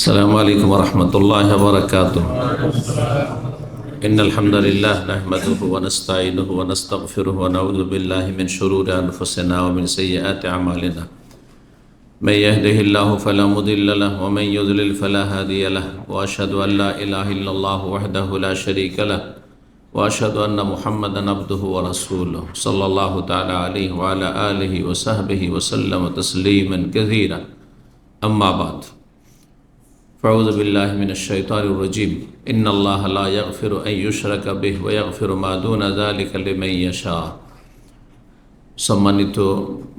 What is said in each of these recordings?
السلام عليكم ورحمة الله وبركاته. إن الحمد لله نحمده ونستعينه ونستغفره ونعوذ بالله من شرور أنفسنا ومن سيئات أعمالنا. من يهده الله فلا مضل له ومن يضلل فلا هادي له وأشهد أن لا إله إلا الله وحده لا شريك له وأشهد أن محمدا عبده ورسوله صلى الله تعالى عليه وعلى آله وصحبه وسلم تسليما كثيرا. أما بعد، فأعوذ بالله من الشيطان الرجيم. إن الله لا يغفر أن يشرك به ويغفر ما دون ذلك لمن يشاء. সম্মানিত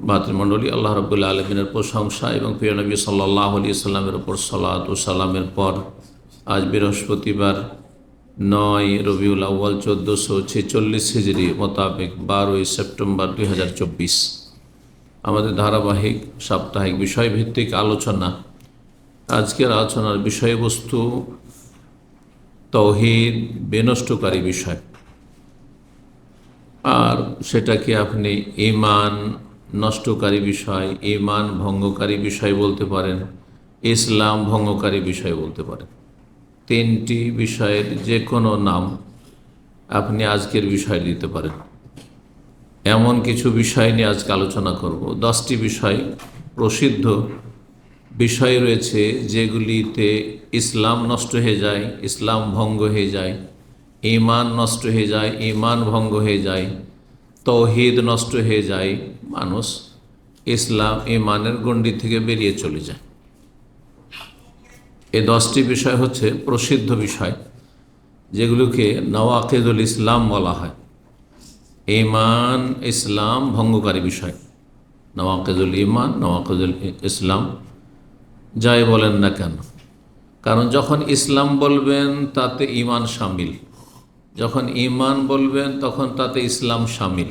ভাতৃমণ্ডলী, আল্লাহ রাব্বুল আলামিনের প্রশংসা এবং প্রিয় নবী সাল্লাল্লাহু আলাইহি সাল্লামের উপর সালাত ও সালামের পর আজ বৃহস্পতিবার 9 রবিউল আউয়াল 1446 হিজরি মোতাবেক 12 সেপ্টেম্বর 2024 আমাদের ধারাবাহিক সাপ্তাহিক বিষয়ভিত্তিক আলোচনা। আজকের আলোচনার বিষয়বস্তু তাওহীদ বিনষ্টকারী বিষয়, আর সেটাকে আপনি ঈমান নষ্টকারী বিষয়, ঈমান ভঙ্গকারী বিষয় বলতে পারেন, ইসলাম ভঙ্গকারী বিষয় বলতে পারেন। তিনটি বিষয়ের যে কোনো নাম আপনি আজকের বিষয় দিতে পারেন। এমন কিছু বিষয় নিয়ে আজকে আলোচনা করব। 10টি বিষয় প্রসিদ্ধ বিষয় রয়েছে যেগুলিতে ইসলাম নষ্ট হয়ে যায়, ইসলাম ভঙ্গ হয়ে যায়, ঈমান নষ্ট হয়ে যায়, ঈমান ভঙ্গ হয়ে যায়, তাওহীদ নষ্ট হয়ে যায়, মানুষ ইসলাম ঈমানের গণ্ডি থেকে বেরিয়ে চলে যায়। এই 10টি বিষয় হচ্ছে প্রসিদ্ধ বিষয়, যেগুলোকে নওয়াকিদুল ইসলাম বলা হয়। ঈমান ইসলাম ভঙ্গকারী বিষয়, নওয়াকিদুল ঈমান, নওয়াকিদুল ইসলাম যাই বলেন না কেন। কারণ যখন ইসলাম বলবেন তাতে ঈমান শামিল, যখন ঈমান বলবেন তখন তাতে ইসলাম শামিল।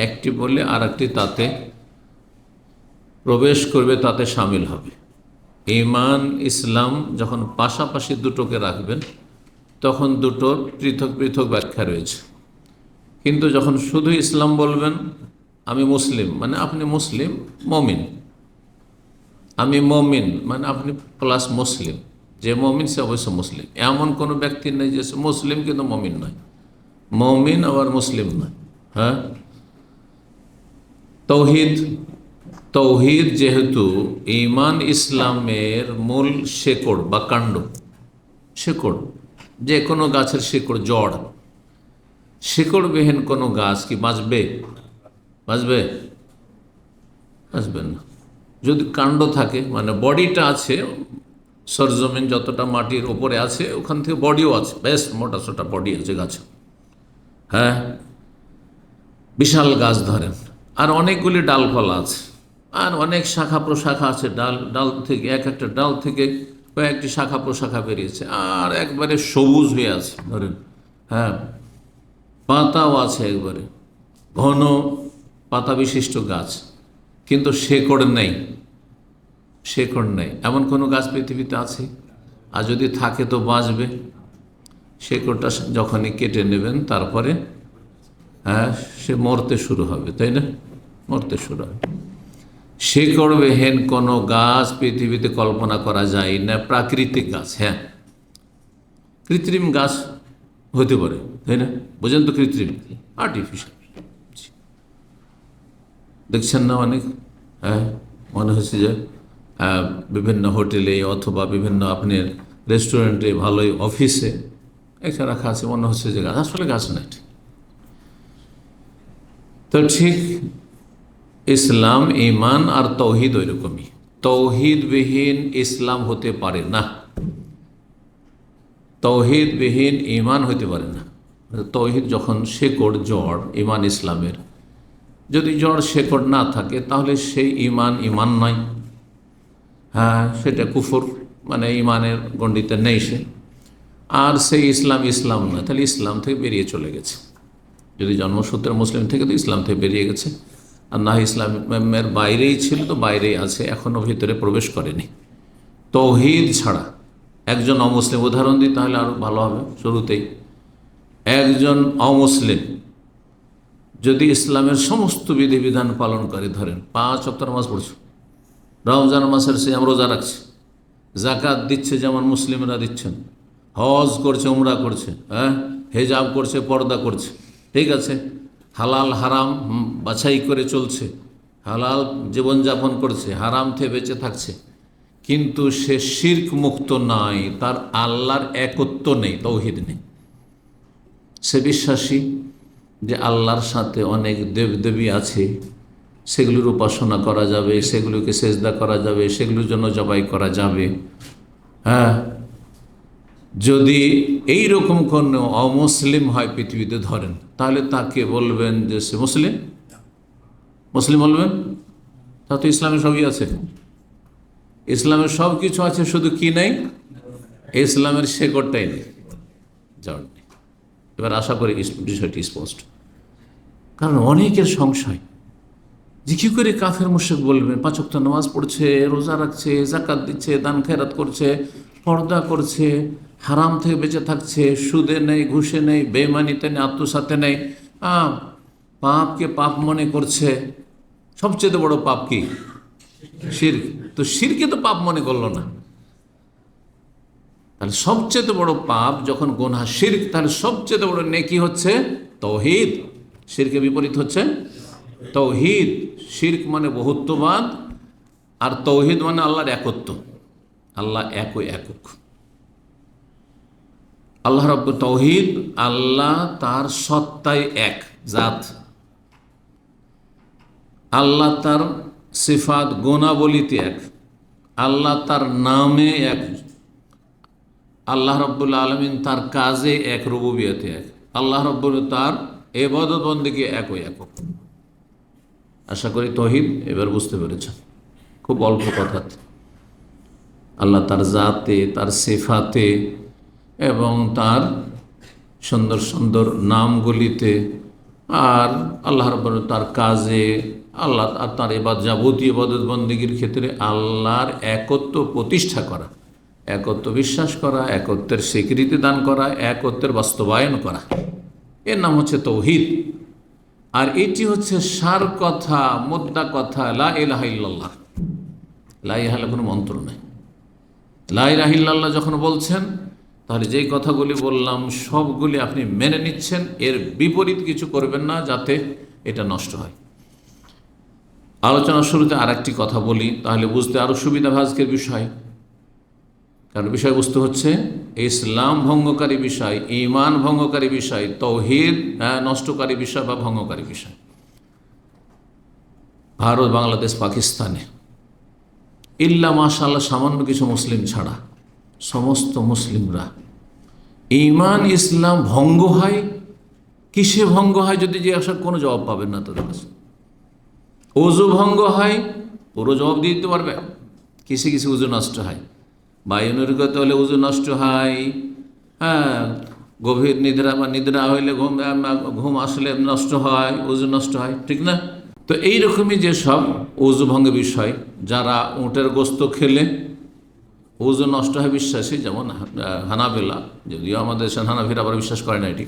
একটি বললে আর একটি তাতে প্রবেশ করবে, তাতে শামিল হবে। ঈমান ইসলাম যখন পাশাপাশি দুটোকে রাখবেন তখন দুটোর পৃথক পৃথক ব্যাখ্যা রয়েছে। কিন্তু যখন শুধু ইসলাম বলবেন, আমি মুসলিম মানে আপনি মুসলিম মমিন, আমি মমিন মানে আপনি প্লাস মুসলিম, যে মমিন সে অবশ্য মুসলিম। এমন কোনো ব্যক্তি নেই যে সে মুসলিম কিন্তু মমিন নয়, মমিন আবার মুসলিম নয়। হ্যাঁ, তাওহীদ, তাওহীদ যেহেতু ঈমান ইসলামের মূল শেকড় বা কাণ্ড, শেকড় যে কোনো গাছের শেকড়, জড়, শেকড়বিহীন কোনো গাছ কি বাঁচবে? বাঁচবে? বাঁচবে না। যদি কাণ্ড থাকে মানে বডিটা আছে, সরজমিন যতটা মাটির ওপরে আছে ওখান থেকে বডিও আছে, বেশ মোটা সোটা বডি আছে গাছ। হ্যাঁ, বিশাল গাছ ধরেন, আর অনেকগুলি ডালপালা আছে, আর অনেক শাখা প্রশাখা আছে। ডাল থেকে এক একটা ডাল থেকে কয়েকটি শাখা প্রশাখা বেরিয়েছে, আর একবারে সবুজ হয়ে আছে ধরেন। হ্যাঁ, পাতাও আছে, একবারে ঘন পাতা বিশিষ্ট গাছ, কিন্তু শেকড় নেই। শেকড় নেই এমন কোনো গাছ পৃথিবীতে আছে? আর যদি থাকে তো বাঁচবে? শেকড়টা যখনই কেটে নেবেন তারপরে হ্যাঁ সে মরতে শুরু হবে, তাই না? মরতে শুরু হবে। শেকড়বিহীন কোনো গাছ পৃথিবীতে কল্পনা করা যায় না। প্রাকৃতিক গাছ, হ্যাঁ, কৃত্রিম গাছ হতে পারে, তাই না? বোঝেন তো, কৃত্রিম, আর্টিফিশিয়াল। দেখছেন না অনেক, হ্যাঁ, মনে হচ্ছে যে বিভিন্ন হোটেলে অথবা বিভিন্ন আপনার রেস্টুরেন্টে, ভালোই অফিসে এখানে রাখা আছে, মনে হচ্ছে যে গাছ, আসলে গাছ না। তো ঠিক ইসলাম, ঈমান আর তাওহীদ ওই রকমই। তাওহীদবিহীন ইসলাম হতে পারে না, তাওহীদবিহীন ঈমান হতে পারে না। তাওহীদ যখন শেকড়, জড়, ঈমান ইসলামের যদি জড় শেকড় না থাকে তাহলে সেই ঈমান ঈমান নয়। হ্যাঁ, সেটা কুফর, মানে ঈমানের গণ্ডিতে নেই সে। আর সেই ইসলাম ইসলাম নয়, তাহলে ইসলাম থেকে বেরিয়ে চলে গেছে। যদি জন্মসূত্রে মুসলিম থেকে তো ইসলাম থেকে বেরিয়ে গেছে, আর না ইসলামের বাইরেই ছিল তো বাইরেই আছে, এখনও ভিতরে প্রবেশ করেনি। তাওহীদ ছাড়া একজন অমুসলিম, উদাহরণ দিই তাহলে আরও ভালো হবে। শুরুতেই একজন অমুসলিম যদি ইসলামের সমস্ত বিধিবিধান পালন করে, ধরেন 5 ওয়াক্ত নামাজ পড়ছে, রমজান মাসের সিয়াম রোজা রাখছে, জাকাত দিচ্ছে যেমন মুসলিমরা দিচ্ছেন, হজ করছে, উমরা করছে, হ্যাঁ, হেজাব করছে, পর্দা করছে, ঠিক আছে, হালাল হারাম বাছাই করে চলছে, হালাল জীবনযাপন করছে, হারাম থেকে বেঁচে থাকছে, কিন্তু সে শিরক মুক্ত নাই, তার আল্লাহর একত্ব নেই, তৌহিদ নেই। সে বিশ্বাসী যে আল্লাহর সাথে অনেক দেবদেবী আছে, সেগুলোর উপাসনা করা যাবে, সেগুলোকে সেজদা করা যাবে, সেগুলোর জন্য জবাই করা যাবে। হ্যাঁ, যদি এই রকম কোনো অমুসলিম হয় পৃথিবীতে ধরেন, তাহলে তাকে বলবেন যে সে মুসলিম? মুসলিম বলবেন? তা তো ইসলামে সবই আছে, ইসলামের সব কিছু আছে, শুধু কি নেই? ইসলামের শেকড়টাই নেই, জড় নেই। এবার আশা করি বিষয়টি স্পষ্ট। কারণ অনেকের সংশয় যে কী করে কাফের মুশরিক বলবেন, 5 ওয়াক্ত নামাজ পড়ছে, রোজা রাখছে, জাকাত দিচ্ছে, দান খেরাত করছে, পর্দা করছে, হারাম থেকে বেঁচে থাকছে, সুদে নেই, ঘুষে নেই, বেঈমানিতে নেই, আত্মসাতে নেই, পাপকে পাপ মনে করছে। সবচেয়ে বড় পাপ কি? শিরক। তো শিরকে তো পাপ মনে করলো না, তাহলে সবচেয়ে বড় পাপ যখন গুনাহ শিরক, তাহলে সবচেয়ে বড় নেকি হচ্ছে তৌহিদ। শিরকের বিপরীত হচ্ছে তৌহিদ। শিরক মানে বহুত্ববাদ, আর তৌহিদ মানে আল্লাহর একত্ব। আল্লাহ একই একক। আল্লাহ রব্ব তৌহিদ, আল্লাহ তার সত্তায় এক জাত, আল্লাহ তার সিফাত গুণাবলিতে এক, আল্লাহ তার নামে এক, আল্লাহ রব্বুল আলমিন তার কাজে এক, রুবুবিয়তে এক, আল্লাহ রব্বুল তার ইবাদত বন্দেগী একই একক। আশা করি তৌহিদ এবার বুঝতে পেরেছেন, খুব অল্প কথাতে। আল্লাহ তার জাতে, তার সিফাতে এবং তার সুন্দর সুন্দর নামগুলিতে, আর আল্লাহ রাব্বুল তার কাজে, আল্লাহ আর তার যাবতীয় ইবাদত বন্দেগীর ক্ষেত্রে আল্লাহর একত্ব প্রতিষ্ঠা করা, একত্ব বিশ্বাস করা, একত্বের স্বীকৃতি দান করা, একত্বের বাস্তবায়ন করা, এর নাম হচ্ছে তৌহিদ। আর এটি হচ্ছে সার কথা, মুদ্রা কথা, লা ইলাহা ইল্লাল্লাহ। লা ইলাহা কোনো মন্ত্র নেই। লা ইলাহা ইল্লাল্লাহ যখন বলছেন, তাহলে যেই কথাগুলি বললাম সবগুলি আপনি মেনে নিচ্ছেন, এর বিপরীত কিছু করবেন না যাতে এটা নষ্ট হয়। আলোচনার শুরুতে আর একটি কথা বলি, তাহলে বুঝতে আরও সুবিধা আজকের বিষয়। কারণ বিষয়বস্তু হচ্ছে ইসলাম ভঙ্গকারী বিষয়, ঈমান ভঙ্গকারী বিষয়, তৌহিদ নষ্টকারী বিষয় বা ভঙ্গকারী বিষয়। ভারত, বাংলাদেশ, পাকিস্তানে ইল্লা মাশাআল্লাহ সামান্য কিছু মুসলিম ছাড়া সমস্ত মুসলিমরা ঈমান ইসলাম ভঙ্গ হয়। কিসে ভঙ্গ হয় যদি জিজ্ঞাসা, কোনো জবাব পাবেন না তাদের কাছে। ওযু ভঙ্গ হয়, পুরো জবাব দিয়ে দিতে পারবে। কিসে কিসে ওযু নষ্ট হয়? বায়ুনির্গত হলে ওযু নষ্ট হয়, হ্যাঁ, গভীর নিদ্রা বা নিদ্রা হইলে ঘুম আসলে নষ্ট হয়, ওযু নষ্ট হয়, ঠিক না? তো এইরকমই যেসব ওযু ভঙ্গের বিষয়, যারা উটের গোস্ত খেলে ওযু নষ্ট হয় বিশ্বাসী, যেমন হানাফিরা, যদিও আমাদের দেশের হানাফিরা আবার বিশ্বাস করে না এটি,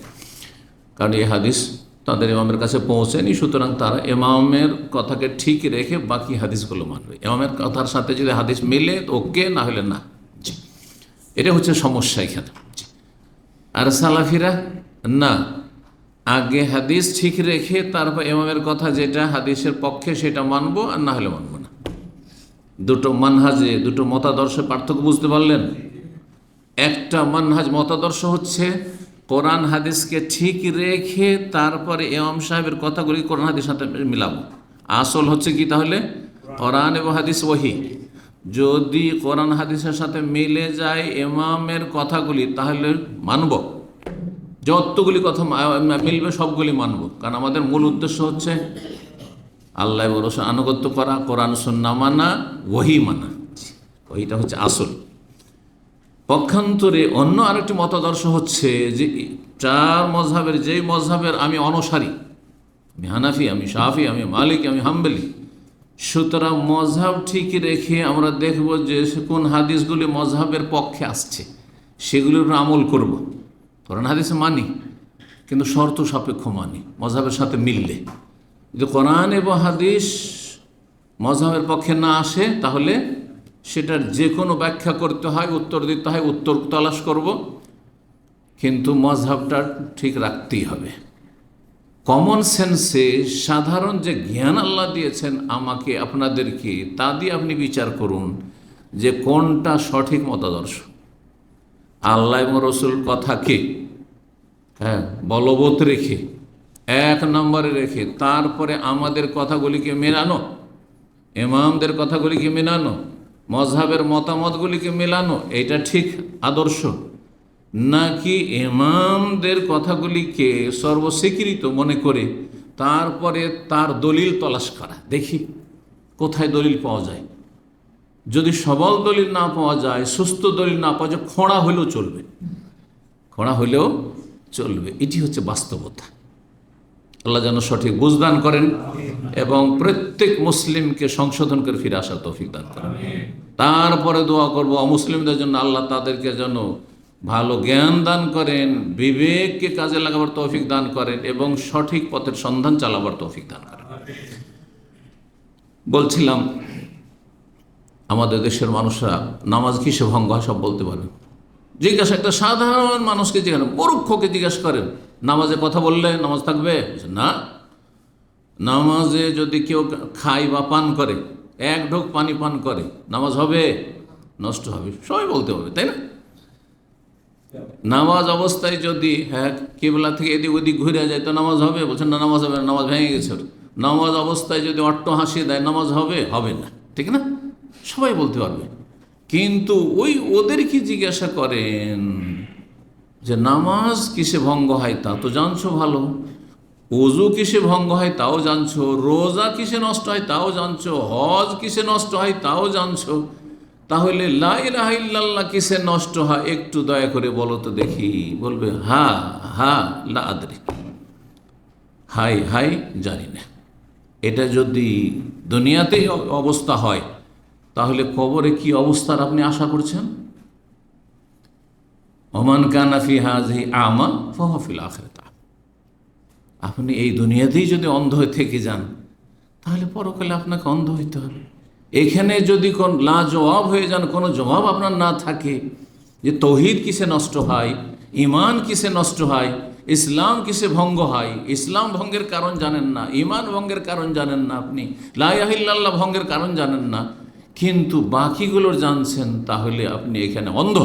কারণ এই হাদিস তাদের ইমামের কাছে পৌঁছেনি, সুতরাং তারা ইমামের কথাকে ঠিক রেখে বাকি হাদিসগুলো মানবে। ইমামের কথার সাথে যদি হাদিস মিলে তো ওকে, না হলে না। জি, এটা হচ্ছে সমস্যা এখানে। আর সালাফিরা না, আগে হাদিস ঠিক রেখে তারপর ইমামের কথা যেটা হাদিসের পক্ষে সেটা মানবো, আর না হলে মানবো না। দুটো মানহাজে, দুটো মতাদর্শের পার্থক্য বুঝতে পারলেন? একটা মানহাজ মতাদর্শ হচ্ছে কোরআন হাদিসকে ঠিক রেখে তারপরে ইমাম সাহেবের কথাগুলি কোরআন হাদিসের সাথে মিলাবো। আসল হচ্ছে কি তাহলে? কোরআন এবং হাদিস ওহী। যদি কোরআন হাদিসের সাথে মিলে যায় ইমামের কথাগুলি, তাহলে মানব। যতগুলি কথা মিলবে সবগুলি মানব, কারণ আমাদের মূল উদ্দেশ্য হচ্ছে আল্লাহ ও রাসূলের আনুগত্য করা, কোরআন সুন্নাহ মানা, ওহী মানা। ওইটা হচ্ছে আসল। পক্ষান্তরে অন্য আরেকটি মতাদর্শ হচ্ছে যে চার মযহাবের, যেই মযহাবের আমি অনুসারী, আমি হানাফি, আমি শাফি, আমি মালিক, আমি হাম্বলি, সুতরাং মযহাব ঠিক রেখে আমরা দেখব যে কোন হাদিসগুলি মযহাবের পক্ষে আসছে সেগুলির উপর আমল করব। কোরআন হাদিস মানি, কিন্তু শর্ত সাপেক্ষ মানি, মযহাবের সাথে মিললে। যদি কোরআন এবং হাদিস মযহাবের পক্ষে না আসে তাহলে সেটার যে কোনো ব্যাখ্যা করতে হয়, উত্তর দিতে হয়, উত্তর তালাশ করব, কিন্তু মজহাবটা ঠিক রাখতেই হবে। কমন সেন্সে সাধারণ যে জ্ঞান আল্লাহ দিয়েছেন আমাকে আপনাদেরকে, তা দিয়ে আপনি বিচার করুন যে কোনটা সঠিক মতাদর্শ। আল্লাহ এবং রসুল কথাকে বলবৎ রেখে, এক নম্বরে রেখে, তারপরে আমাদের কথাগুলিকে মেলানো, ইমামদের কথাগুলিকে মেলানো, মজহাবের মতামতগুলিকে মেলানো, এটা ঠিক আদর্শ? নাকি ইমামদের কথাগুলিকে সর্বস্বীকৃত মনে করে তারপরে তার দলিল তলাশ করা, দেখি কোথায় দলিল পাওয়া যায়। যদি সবল দলিল না পাওয়া যায়, সুস্থ দলিল না পাওয়া যায়, খোঁড়া হলেও চলবে, খোঁড়া হলেও চলবে। এটি হচ্ছে বাস্তবতা। আল্লাহ যেন সঠিক বুঝদান করেন এবং প্রত্যেক মুসলিমকে সংশোধন করে ফিরে আসার তৌফিক দান করেন। তারপরে দোয়া করব অমুসলিমদের জন্য, আল্লাহ তাদেরকে যেন ভালো জ্ঞান দান করেন, বিবেককে কাজে লাগাবার তৌফিক দান করেন এবং সঠিক পথের সন্ধান চালাবার তৌফিক দান করেন। বলছিলাম আমাদের দেশের মানুষরা নামাজ কিসে ভঙ্গ হয় সব বলতে পারেন। জিজ্ঞাসা, একটা সাধারণ মানুষকে জিজ্ঞাসা, মূর্খকে জিজ্ঞাসা করেন নামাজে কথা বললে নামাজ থাকবে? না। নামাজে যদি কেউ খায় বা পান করে, এক ঢোক পানি পান করে, নামাজ হবে? নষ্ট হবে। সবাই বলতে হবে, তাই না? নামাজ অবস্থায় যদি কিবলা থেকে এদিক ওদিক ঘুরে যায় তো নামাজ হবে? বলছেন না, নামাজ হবে না, নামাজ ভেঙে গেছে। নামাজ অবস্থায় যদি অট্ট হাসি দেয় নামাজ হবে? হবে না, ঠিক না? সবাই বলতে পারবে। কিন্তু ওদের কি জিজ্ঞাসা করেন যে নামাজ কিসে ভঙ্গ হয় তা তো জানছো ভালো, ওযু কিসে ভঙ্গ হয় তাও জানছো, রোজা কিসে নষ্ট হয় তাও জানছো, হজ কিসে নষ্ট হয় তাও জানছো, তাহলে লা ইলাহা ইল্লাল্লাহ কিসে নষ্ট হয় একটু দয়া করে বলো তো দেখি। বলবে হা হা লা আদরি, হাই হাই জানি না। এটা যদি দুনিয়াতেই অবস্থা হয়, তাহলে কবরে কি অবস্থার আপনি আশা করছেন? ওমান কানা ফি হাযিহি আমা ফাহুয়া ফিল আখিরাতি। আপনি এই দুনিয়াতেই যদি অন্ধ হয়ে থেকে যান, তাহলে পরকালে আপনাকে অন্ধ হইতে হবে। এখানে যদি কোন লাজবাব হয়ে যান, কোনো জবাব আপনার না থাকে যে তৌহিদ কিসে নষ্ট হয়, ঈমান কিসে নষ্ট হয়, ইসলাম কিসে ভঙ্গ হয়, ইসলাম ভঙ্গের কারণ জানেন না, ঈমান ভঙ্গের কারণ জানেন না, আপনি লা ইলাহা ইল্লাল্লাহ ভঙ্গের কারণ জানেন না, কিন্তু বাকিগুলোর জানছেন, তাহলে আপনি এখানে অন্ধ।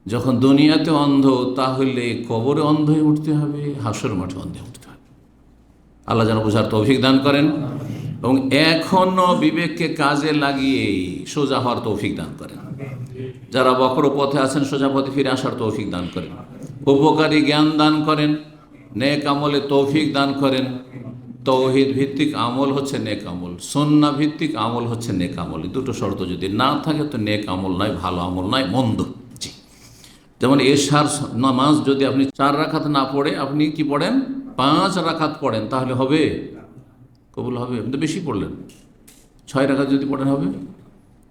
যখন দুনিয়াতে অন্ধ, তাহলে কবরে অন্ধ হয়ে উঠতে হবে, হাসর মাঠে অন্ধ হয়ে উঠতে হবে। আল্লাহ যেন বোঝার তৌফিক দান করেন এবং এখনো বিবেককে কাজে লাগিয়ে সোজা হওয়ার তৌফিক দান করেন। যারা বক্র পথে আছেন সোজা পথে ফিরে আসার তৌফিক দান করেন, উপকারী জ্ঞান দান করেন, নেক আমলে তৌফিক দান করেন। তৌহিদ ভিত্তিক আমল হচ্ছে নেক আমল, সুন্নাহ ভিত্তিক আমল হচ্ছে নেক আমল। দুটো শর্ত যদি না থাকে তো নেক আমল নয়, ভালো আমল নয়, মন্দ। জি, যেমন এশার নামাজ যদি আপনি 4 রাকাত না পড়ে আপনি কি পড়েন, 5 রাকাত পড়েন, তাহলে হবে? কবুল হবে? আপনি তো বেশি পড়লেন। 6 রাকাত যদি পড়েন হবে?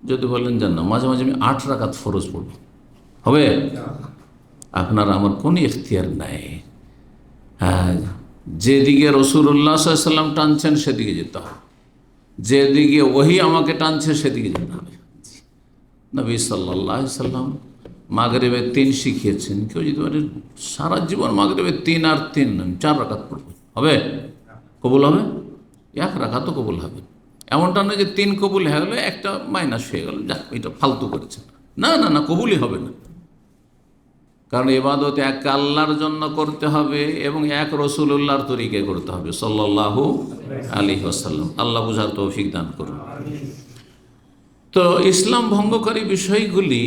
যদি বলেন যান না, মাঝে মাঝে আমি 8 রাকাত ফরজ পড়ব, হবে? আপনার আমার কোনো ইখতিয়ার নাই। হ্যাঁ, যেদিকে রাসূলুল্লাহ সাল্লাল্লাহু আলাইহি ওয়াসাল্লাম টানছেন সেদিকে যেতে হবে, যেদিকে ওহী আমাকে টানছে সেদিকে যেতে হবে। নবী সাল্লাল্লাহু আলাইহি ওয়াসাল্লাম মাগরিবে 3 শিখিয়েছেন। কেউ যদি বলে সারা জীবন মাগরিবে 3 আর 3 4 রাকাত পড়ব, হবে? কবুল হবে? 1 রাকাতও কবুল হবে। এমনটা নয় যে 3 কবুল হয়ে গেলো, একটা মাইনাস হয়ে গেল, যাক এটা ফালতু করেছেন। না না না, কবুলই হবে না। কারণ ইবাদত এক আল্লাহর জন্য করতে হবে এবং এক রাসূলুল্লাহর তরিকায় করতে হবে সাল্লাল্লাহু আলাইহি ওয়াসাল্লাম। আল্লাহ বুঝার তৌফিক দান করুন। তো ইসলাম ভঙ্গকারী বিষয়গুলি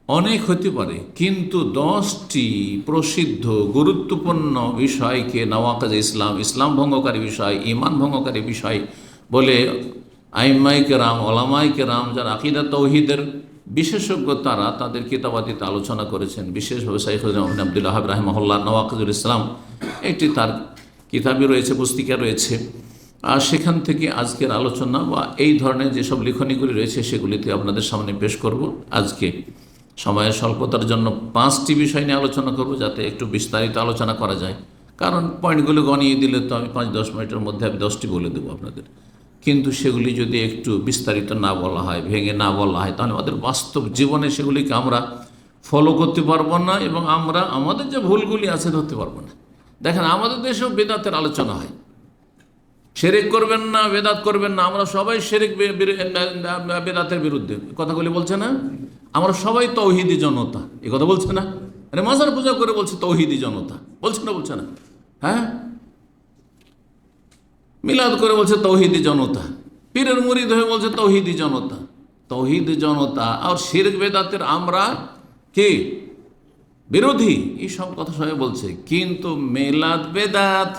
অনেক হতে পারে, কিন্তু 10টি প্রসিদ্ধ গুরুত্বপূর্ণ বিষয়কে নওয়াকিজ ইসলাম, ইসলাম ভঙ্গকারী বিষয়, ঈমান ভঙ্গকারী বিষয় বলে আইম্মায়ে কেরাম, ওলামায়ে কেরাম, যারা আকীদা তাওহীদের বিশেষজ্ঞ, তারা তাদের কিতাবাদিতে আলোচনা করেছেন। বিশেষভাবে শাইখুল ইসলাম ইবনে আব্দুল ওয়াহাব রাহিমাহুল্লাহ নওয়াকিজুল ইসলাম একটি তার কিতাবই রয়েছে, পুস্তিকা রয়েছে। আর সেখান থেকে আজকের আলোচনা বা এই ধরনের যেসব লিখনীগুলি রয়েছে সেগুলিতে আপনাদের সামনে পেশ করব। আজকে সময়ের স্বল্পতার জন্য 5টি বিষয় নিয়ে আলোচনা করব, যাতে একটু বিস্তারিত আলোচনা করা যায়। কারণ পয়েন্টগুলো গনিয়ে দিলে তো আমি 5-10 মিনিটের মধ্যে আমি 10টি বলে দেবো আপনাদের। কিন্তু সেগুলি যদি একটু বিস্তারিত না বলা হয়, ভেঙে না বলা হয়, তাহলে আমাদের বাস্তব জীবনে সেগুলিকে আমরা ফলো করতে পারবো না এবং আমরা আমাদের যে ভুলগুলি আছে ধরতে পারবো না। দেখেন, আমাদের দেশেও বেদাতের আলোচনা হয়, শিরক করবেন না, বেদাত করবেন না। আমরা সবাই শিরক বেদাতের বিরুদ্ধে কথাগুলি বলছে না। আমরা সবাই তৌহিদি জনতা, এই কথা বলছে না। আরে মাজার পূজা করে বলছে তৌহিদি জনতা, বলছে না? বলছে না? হ্যাঁ, মিলাদ করে বলছে তৌহিদি জনতা, পীরের মুরিদ হয়ে বলছে তৌহিদি জনতা। তৌহিদি জনতা আর শিরক বেদাতের আমরা কি বিরোধী, এই সব কথা সবাই বলছে। কিন্তু মিলাদ বেদাত,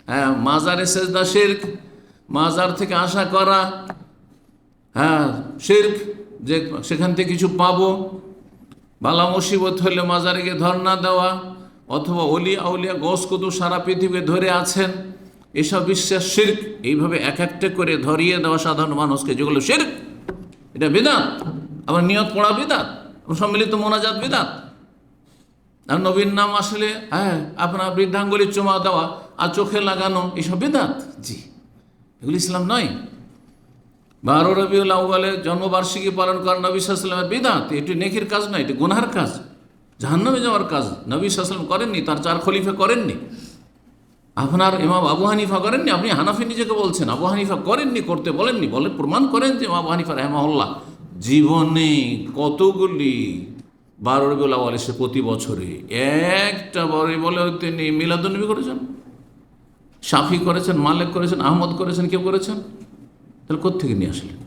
হ্যাঁ, মাজারে সেজদা শিরক, মাজার থেকে আশা করা, হ্যাঁ শিরক, যে সেখান থেকে কিছু পাবো। বালা মুসিবত হলে মাজারে গিয়ে ধর্ণা দেওয়া, অথবা অলিয়া আউলিয়া গোস কুতুব সারা পৃথিবী ধরে আছেন, এসব বিশ্বাস শিরক। এইভাবে এক একটা করে ধরিয়ে দেওয়া সাধারণ মানুষকে, যেগুলো শিরক, এটা বিদআত। আবার নিয়ত পড়া বিদআত, সম্মিলিত মোনাজাত বিদআত। আর নবীর নাম আসলে, হ্যাঁ, আপনার বৃদ্ধাঙ্গুলি চুমা দেওয়া আর চোখে লাগানো, এসব বিদআত। জি, এগুলি ইসলাম নয়। 12 রবিউল আউয়ালে জন্মবার্ষিকী পালন করা নবী সাল্লাল্লাহু আলাইহি ওয়াসাল্লামের বিদআত। এটি নেকির কাজ নয়, এটি গুনাহের কাজ, জাহান্নামে যাওয়ার কাজ। নবী সাল্লাল্লাহু আলাইহি ওয়াসাল্লাম করেননি, তার 4 খলিফা করেননি, আপনার ইমাম আবু হানিফা করেননি। আপনি হানাফি নিজেকে বলছেন, আবু হানিফা করেননি, করতে বলেননি। বলে প্রমাণ করেন যে আবু হানিফা রাহিমাহুল্লাহ জীবনে কতগুলি 12 রবিউল আউয়াল এসে প্রতি বছরে একটা বারে বলে তিনি মিলাদুন্নবী করেছেন, শাফি করেছেন, মালিক করেছেন, আহমদ করেছেন, কেউ করেছেন? তাহলে কোত্থেকে নিয়ে আসলেন?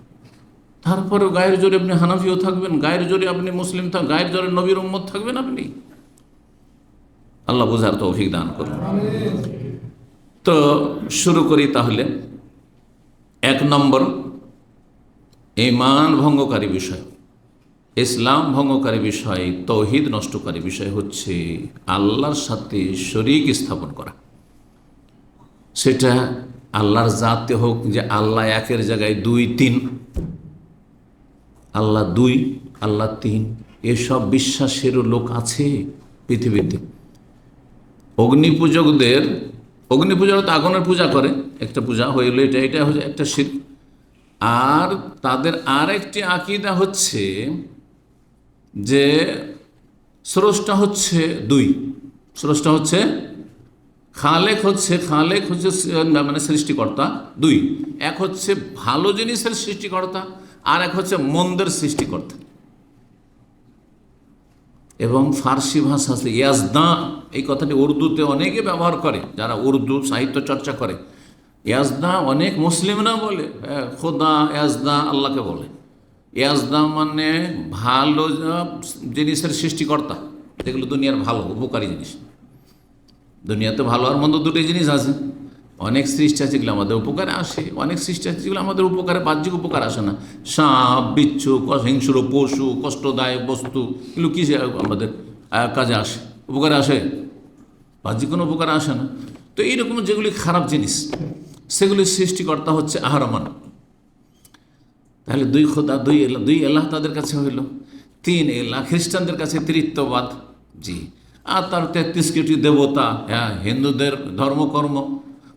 তারপরেও গায়ের জোরে আপনি হানাফিও থাকবেন, গায়ের জোরে আপনি মুসলিম থাকবেন, গায়ের জোরে নবীর উম্মত থাকবেন আপনি। আল্লাহ বুঝার তৌফিক দান করুন। তো শুরু করি তাহলে। 1 নম্বর, ঈমান ভঙ্গকারী বিষয়, ইসলাম ভঙ্গকারী বিষয়, তৌহিদ নষ্টকারী বিষয় হচ্ছে আল্লাহর সাথে শরীক স্থাপন করা। সেটা আল্লাহর জাতে হোক, যে আল্লাহ একের জায়গায় 2, 3, আল্লাহ 2, আল্লাহ 3, এসব বিশ্বাসেরও লোক আছে পৃথিবীতে। অগ্নিপূজারা তো আগুনের পূজা করে, একটা পূজা হইল, এটা হচ্ছে একটা শিরক। আর তাদের আরেকটি আকীদা হচ্ছে যে স্রষ্টা হচ্ছে 2, স্রষ্টা হচ্ছে খালেক হচ্ছে মানে সৃষ্টিকর্তা 2। এক হচ্ছে ভালো জিনিসের সৃষ্টিকর্তা, আর এক হচ্ছে মন্দের সৃষ্টিকর্তা। এবং ফার্সি ভাষা আছে ইয়াজদা, এই কথাটি উর্দুতে অনেকে ব্যবহার করে, যারা উর্দু সাহিত্য চর্চা করে। ইয়াজদা অনেক মুসলিমরা বলে, খোদা ইয়াজদা, আল্লাহকে বলে। ইয়াজদা মানে ভালো জিনিসের সৃষ্টিকর্তা, যেগুলো দুনিয়ার ভালো উপকারী জিনিস। দুনিয়াতে ভালো আর মন্দ দুটোই জিনিস আছে। অনেক সৃষ্টি আছে যেগুলো আমাদের উপকারে আসে, অনেক সৃষ্টি আছে যেগুলো আমাদের উপকারে, বাহ্যিক উপকার আসে না। সাপ, বিচ্ছু, হিংস্র পশু, কষ্টদায়ক বস্তু, এগুলো কি আমাদের কাজে আসে, উপকারে আসে? বাহ্যিক কোনো উপকারে আসে না। তো এইরকম যেগুলি খারাপ জিনিস, সেগুলির সৃষ্টিকর্তা হচ্ছে আহরমান। তাহলে 2 খোদা, 2 এলাহ তাদের কাছে হইল। 3 এলাহ খ্রিস্টানদের কাছে তৃতীয়বাদ। জি, আর তার 33 কোটি দেবতা। হ্যাঁ, হিন্দুদের ধর্মকর্ম,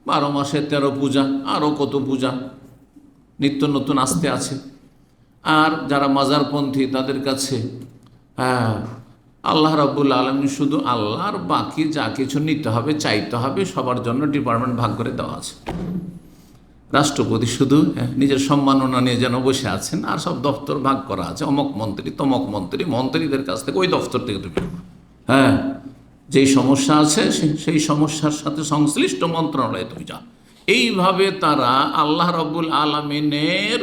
12 মাসে 13 পূজা, আরও কত পূজা নিত্য নতুন আসতে আছে। আর যারা মাজারপন্থী, তাদের কাছে হ্যাঁ আল্লাহ রাব্বুল আলামিন শুধু আল্লাহর, বাকি যা কিছু নিতে হবে, চাইতে হবে, সবার জন্য ডিপার্টমেন্ট ভাগ করে দেওয়া আছে। রাষ্ট্রপতি শুধু নিজের সম্মাননা নিয়ে যেন বসে আছেন, আর সব দপ্তর ভাগ করা আছে, অমক মন্ত্রী, তমক মন্ত্রী, মন্ত্রীদের কাছ থেকে ওই দপ্তর থেকে তুমি হ্যাঁ যেই সমস্যা আছে সেই সমস্যার সাথে সংশ্লিষ্ট মন্ত্রণালয়ে তুমি যাও। এইভাবে তারা আল্লাহ রাব্বুল আলামিনের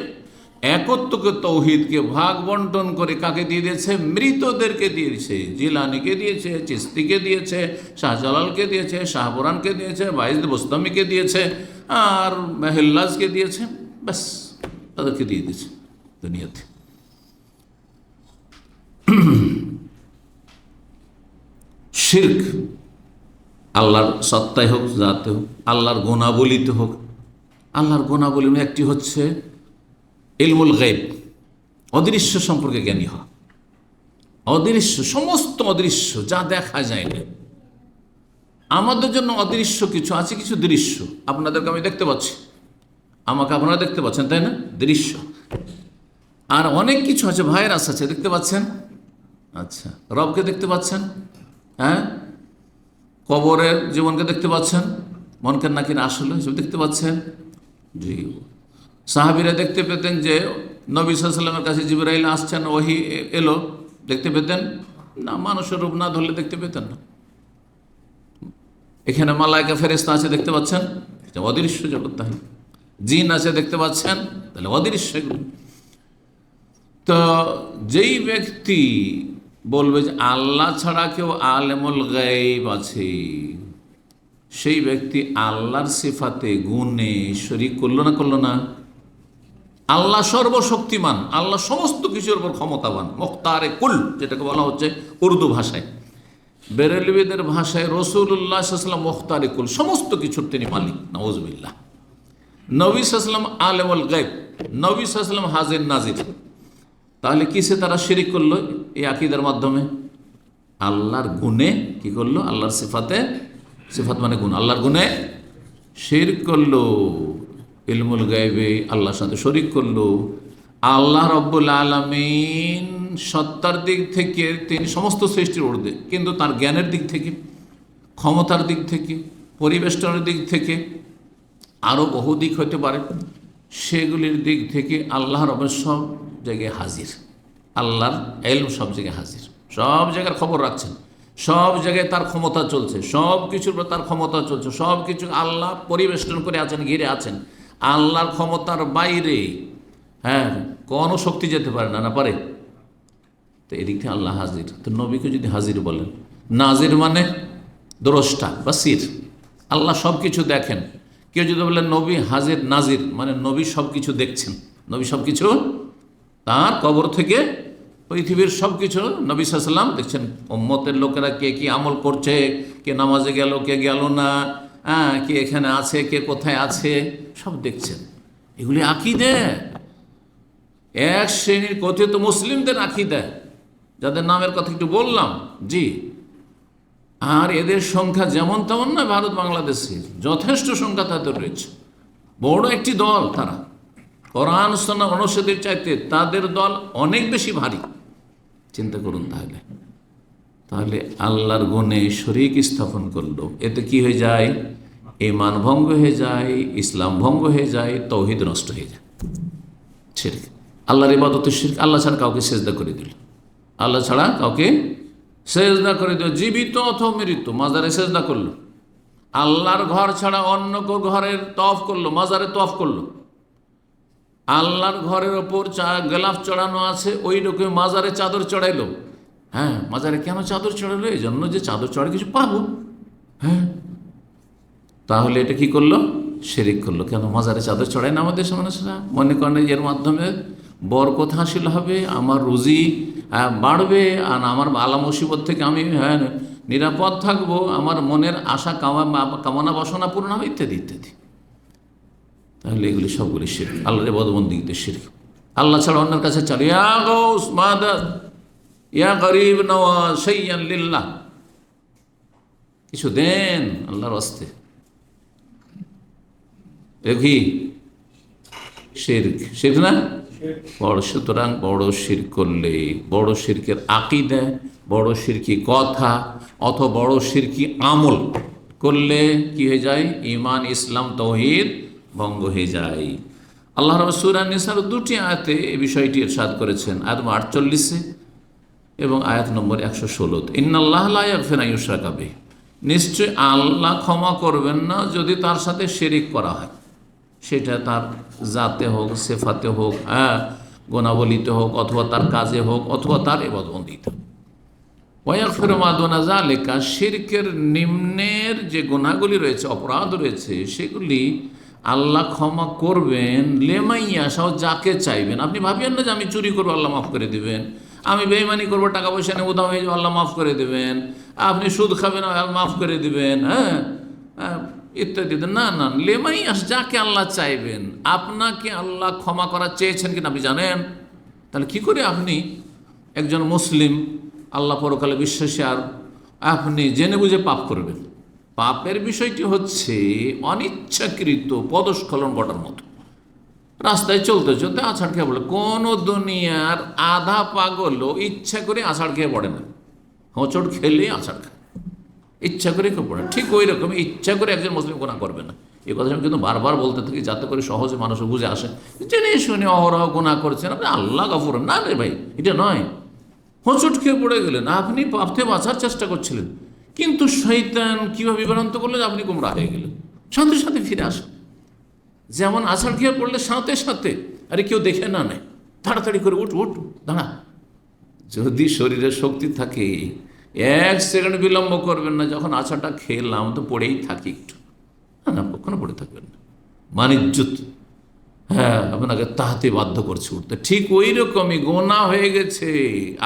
একত্বকে, তৌহিদকে ভাগ বন্টন করে কাকে দিয়ে দিয়েছে? মৃতদেরকে দিয়েছে। জিলানিকে দিয়েছে, চিস্তিকে দিয়েছে, শাহজালালকে দিয়েছে, শাহপুরানকে দিয়েছে, বাইজিদ বোস্তামিকে দিয়েছে, আর মেহেল্লাজকে দিয়েছে। ব্যাস, তাদেরকে দিয়ে দিয়েছে দুনিয়াতে। শিরক আল্লাহর সত্তায় হোক, জাতে হোক, আল্লাহর গুণাবলিতে হোক। আল্লাহর গুণাবলীর একটি হচ্ছে ইলমুল গায়ব, অদৃশ্য সম্পর্কে জ্ঞানী হওয়া। অদৃশ্য, সমস্ত অদৃশ্য, যা দেখা যায় না। আমাদের জন্য অদৃশ্য কিছু আছে, কিছু দৃশ্য। আপনাদেরকে আমি দেখতে পাচ্ছি, আমাকে আপনারা দেখতে পাচ্ছেন, তাই না? দৃশ্য। আর অনেক কিছু আছে, ভাইরাস আছে, দেখতে পাচ্ছেন? আচ্ছা, রবকে দেখতে পাচ্ছেন? হ্যাঁ, কবরের জীবনকে দেখতে পাচ্ছেন? মনকের নাকির আসলে সব দেখতে পাচ্ছেন? জি। সাহাবীরা দেখতে পেতেন যে নবী সাল্লাল্লাহু আলাইহি ওয়াসাল্লামের কাছে জিবরাইল আসছেন, ওহী এলো, দেখতে পেতেন না? মানুষের রূপ না ধরলে দেখতে পেতেন না। এখানে মালায়েকা ফেরেশতা আছে, দেখতে পাচ্ছেন? এটা অদৃশ্য জগৎ। তাই জিন আছে, দেখতে পাচ্ছেন? তাহলে অদৃশ্য এগুলো। তো যেই ব্যক্তি বলবে যে আল্লাহ ছাড়া কেউ আলেমুল গায়ব আছে, সেই ব্যক্তি আল্লাহর সিফাতে গুণে শরীক করলো না? করলো না? আল্লাহ সর্বশক্তিমান, আল্লাহ সমস্ত কিছুর উপর ক্ষমতাবান, মুখতারে কুল যেটাকে বলা হচ্ছে উর্দু ভাষায়। বেরেলবিদের ভাষায় রাসূলুল্লাহ সাল্লাল্লাহু আলাইহি ওয়াসাল্লাম মুখতারে কুল, সমস্ত কিছুর তিনি মালিক। নাউযুবিল্লাহ। নবী সাল্লাল্লাহু আলাইহি ওয়াসাল্লাম আলেমুল গায়ব, নবী সাল্লাল্লাহু আলাইহি ওয়াসাল্লাম হাজির নাজির। তাহলে কিসে তারা শিরিক করলো? এই আকীদার মাধ্যমে আল্লাহর গুণে কি করলো? আল্লাহর সিফাতে, সিফাত মানে গুণ, আল্লাহর গুণে শিরক করলো। ইলমুল গায়বে আল্লাহর সাথে শরিক করলো। আল্লাহ রব্বুল আলামিন সত্তার দিক থেকে তিনি সমস্ত সৃষ্টির ঊর্ধ্বে, কিন্তু তার জ্ঞানের দিক থেকে, ক্ষমতার দিক থেকে, পরিবেষ্টনের দিক থেকে, আরও বহু দিক হতে পারে, সেগুলির দিক থেকে আল্লাহ রবের সব জায়গায় হাজির। আল্লাহর ইলম সব জায়গায় হাজির, সব জায়গার খবর রাখছেন, সব জায়গায় তার ক্ষমতা চলছে, সব কিছুর উপর তার ক্ষমতা চলছে, সব কিছু আল্লাহ পরিবেষ্টন করে আছেন, ঘিরে আছেন। আল্লাহর ক্ষমতার বাইরে হ্যাঁ কোনো শক্তি যেতে পারে না, না পারে? তো এদিক থেকে আল্লাহ হাজির। তো নবীকে যদি হাজির বলেন, নাজির মানে দ্রষ্টা বা সির, আল্লাহ সব কিছু দেখেন। কেউ যদি বলেন নবী হাজির নাজির, মানে নবী সব কিছু দেখছেন, নবী সব কিছু, তার কবর থেকে পৃথিবীর সব কিছু নবী সাল্লাল্লাহু আলাইহি ওয়াসাল্লাম দেখছেন। উম্মতের লোকেরা কে কি আমল করছে, কে নামাজে গেল, কে গেল না, কে এখানে আছে, কে কোথায় আছে, সব দেখছেন। এগুলি আকীদা, এক শ্রেণীর কথিত মুসলিমদের আকীদা, যাদের নামের কথা একটু বললাম। জি। আর এদের সংখ্যা যেমন তেমন না, ভারত বাংলাদেশে যথেষ্ট সংখ্যা তাদের রয়েছে। বড় একটি দল তারা, কোরআন সুন্নাহ অনুসারীদের চাইতে তাদের দল অনেক বেশি ভারী। চিন্তা করুন তাহলে। তাহলে আল্লাহর গুণে শরীক স্থাপন করলো, এতে কি হয়ে যায়? ঈমান ভঙ্গ হয়ে যায়, ইসলাম ভঙ্গ হয়ে যায়, তাওহীদ নষ্ট হয়ে যায়। শিরক, আল্লাহর ইবাদতে শিরক। আল্লাহ ছাড়া কাউকে সেজদা করে দিল, আল্লাহ ছাড়া কাউকে সেজদা করে দিল, জীবিত অথবা মৃত, মাজারে সেজদা করলো। আল্লাহর ঘর ছাড়া অন্য কেউ ঘরের তওয়াফ করলো, মাজারে তওয়াফ করলো। আল্লাহর ঘরের ওপর গেলাফ চড়ানো আছে, ওই লোকে মাজারে চাদর চড়াইলো। হ্যাঁ, মাজারে কেন চাদর চড়াইলো? এই জন্য যে চাদর চড়ে কিছু পাবো। হ্যাঁ, তাহলে এটা কি করলো? শিরিক করলো। কেন মাজারে চাদর চড়ায় না আমাদের মানুষরা? মনে করেন এর মাধ্যমে বরকত হাসিল হবে, আমার রুজি বাড়বে, আর আমার আলা মুসিবত থেকে আমি নিরাপদ থাকবো, আমার মনের আশা কামনা বাসনা পূর্ণ হবে, ইত্যাদি ইত্যাদি। তাহলে এগুলি সবগুলি শিরক, আল্লাহর ইবাদতবন্দেগীতে শিরক। আল্লাহ ছাড়া অন্যের কাছে চাল, ইয়া গাউস মাদাদ, ইয়া গরিব নওয়াজ, শাইয়ান লিল্লাহ, কিছু দেন আল্লাহর ওয়াস্তে, দেখি শিরক। শিরক না? বড়। সুতরাং বড় শিরক করলে, বড় শিরকের আকীদা, বড় শিরকি কথা অথবা বড় শিরকি আমল করলে কি হয়ে যায়? ঈমান, ইসলাম, তাওহীদ ভঙ্গ হয়ে যায়। আল্লাহ রাব্বুল সূরা নিসার 2টি আয়াতে এই বিষয়টি ইরশাদ করেছেন, আয়াত 48 এবং আয়াত নম্বর 116। ইন্নাল্লাহা লা ইয়াগফিরু আন ইউশরাকা বিহি, নিশ্চয় আল্লাহ ক্ষমা করবেন না যদি তার সাথে শিরিক করা হয়, সেটা তার জাতে হোক, সেফাতে হোক, গুণাবলিতে হোক, অথবা তার কাজে হোক, অথবা তার ইবাদতবন্দিতে হোক। ওয়া ইয়াগফিরু মা দুনা যালিকা, শিরকের নিম্নের যে গুনাহগুলি রয়েছে, অপরাধ রয়েছে, সেগুলি আল্লাহ ক্ষমা করবেন লিমান ইয়াশা, যাকে চাইবেন। আপনি ভাবিয়েন না যে আমি চুরি করবো আল্লাহ মাফ করে দেবেন, আমি বেঈমানি করবো, টাকা পয়সা নিয়ে উধাও হয়ে যাবো, আল্লাহ মাফ করে দেবেন, আপনি সুদ খাবেন মাফ করে দেবেন, ইত্যাদি। না না, লিমান ইয়াশা, যাকে আল্লাহ চাইবেন। আপনাকে আল্লাহ ক্ষমা করা চেয়েছেন কিনা আপনি জানেন? তাহলে কি করে আপনি একজন মুসলিম, আল্লাহ পরকালে বিশ্বাসী, আর আপনি জেনে বুঝে পাপ করবেন? পাপের বিষয়টি হচ্ছে অনিচ্ছাকৃত পদস্খলন ঘটার মতো। রাস্তায় চলতে চলতে আছাড় খেয়ে পড়ে। কোনো দুনিয়ার আধা পাগলও ইচ্ছা করে আছাড় খেয়ে পড়ে না, হোঁচট খেলে আছাড় খায়, ইচ্ছা করে কেউ পড়ে। ঠিক ওই রকম ইচ্ছা করে একজন মুসলিম গুনাহ করবে না। এই কথা আমি কিন্তু বারবার বলতে থাকি, যাতে করে সহজে মানুষ বুঝে আসে। জেনে শুনে অহরহ গুনাহ করছেন আপনি, আল্লাহ গফুর না রে ভাই, এটা নয়। হোঁচট খেয়ে পড়ে গেলেন, আপনি পাপ থেকে বাঁচার চেষ্টা করছিলেন, কিন্তু শয়তান কীভাবে বিভ্রান্ত করলেন, আপনি গুমরাহ হয়ে গেলেন। সাথে সাথে ফিরে আসেন। যেমন আছাড় খেয়ে পড়লে সাথে সাথে, আরে কেউ দেখে না নেয়, তাড়াতাড়ি করে উঠ উঠ দাঁড়া। যদি শরীরে শক্তি থাকে 1 সেকেন্ড বিলম্ব করবেন না, যখন আছাড়টা খেলাম তো পড়েই থাকি একটু, না কখনো পড়ে থাকবেন না। মানিজ্জত, হ্যাঁ, আপনাকে তাহাতে বাধ্য করছে উঠতে। ঠিক ওই রকমই গোনা হয়ে গেছে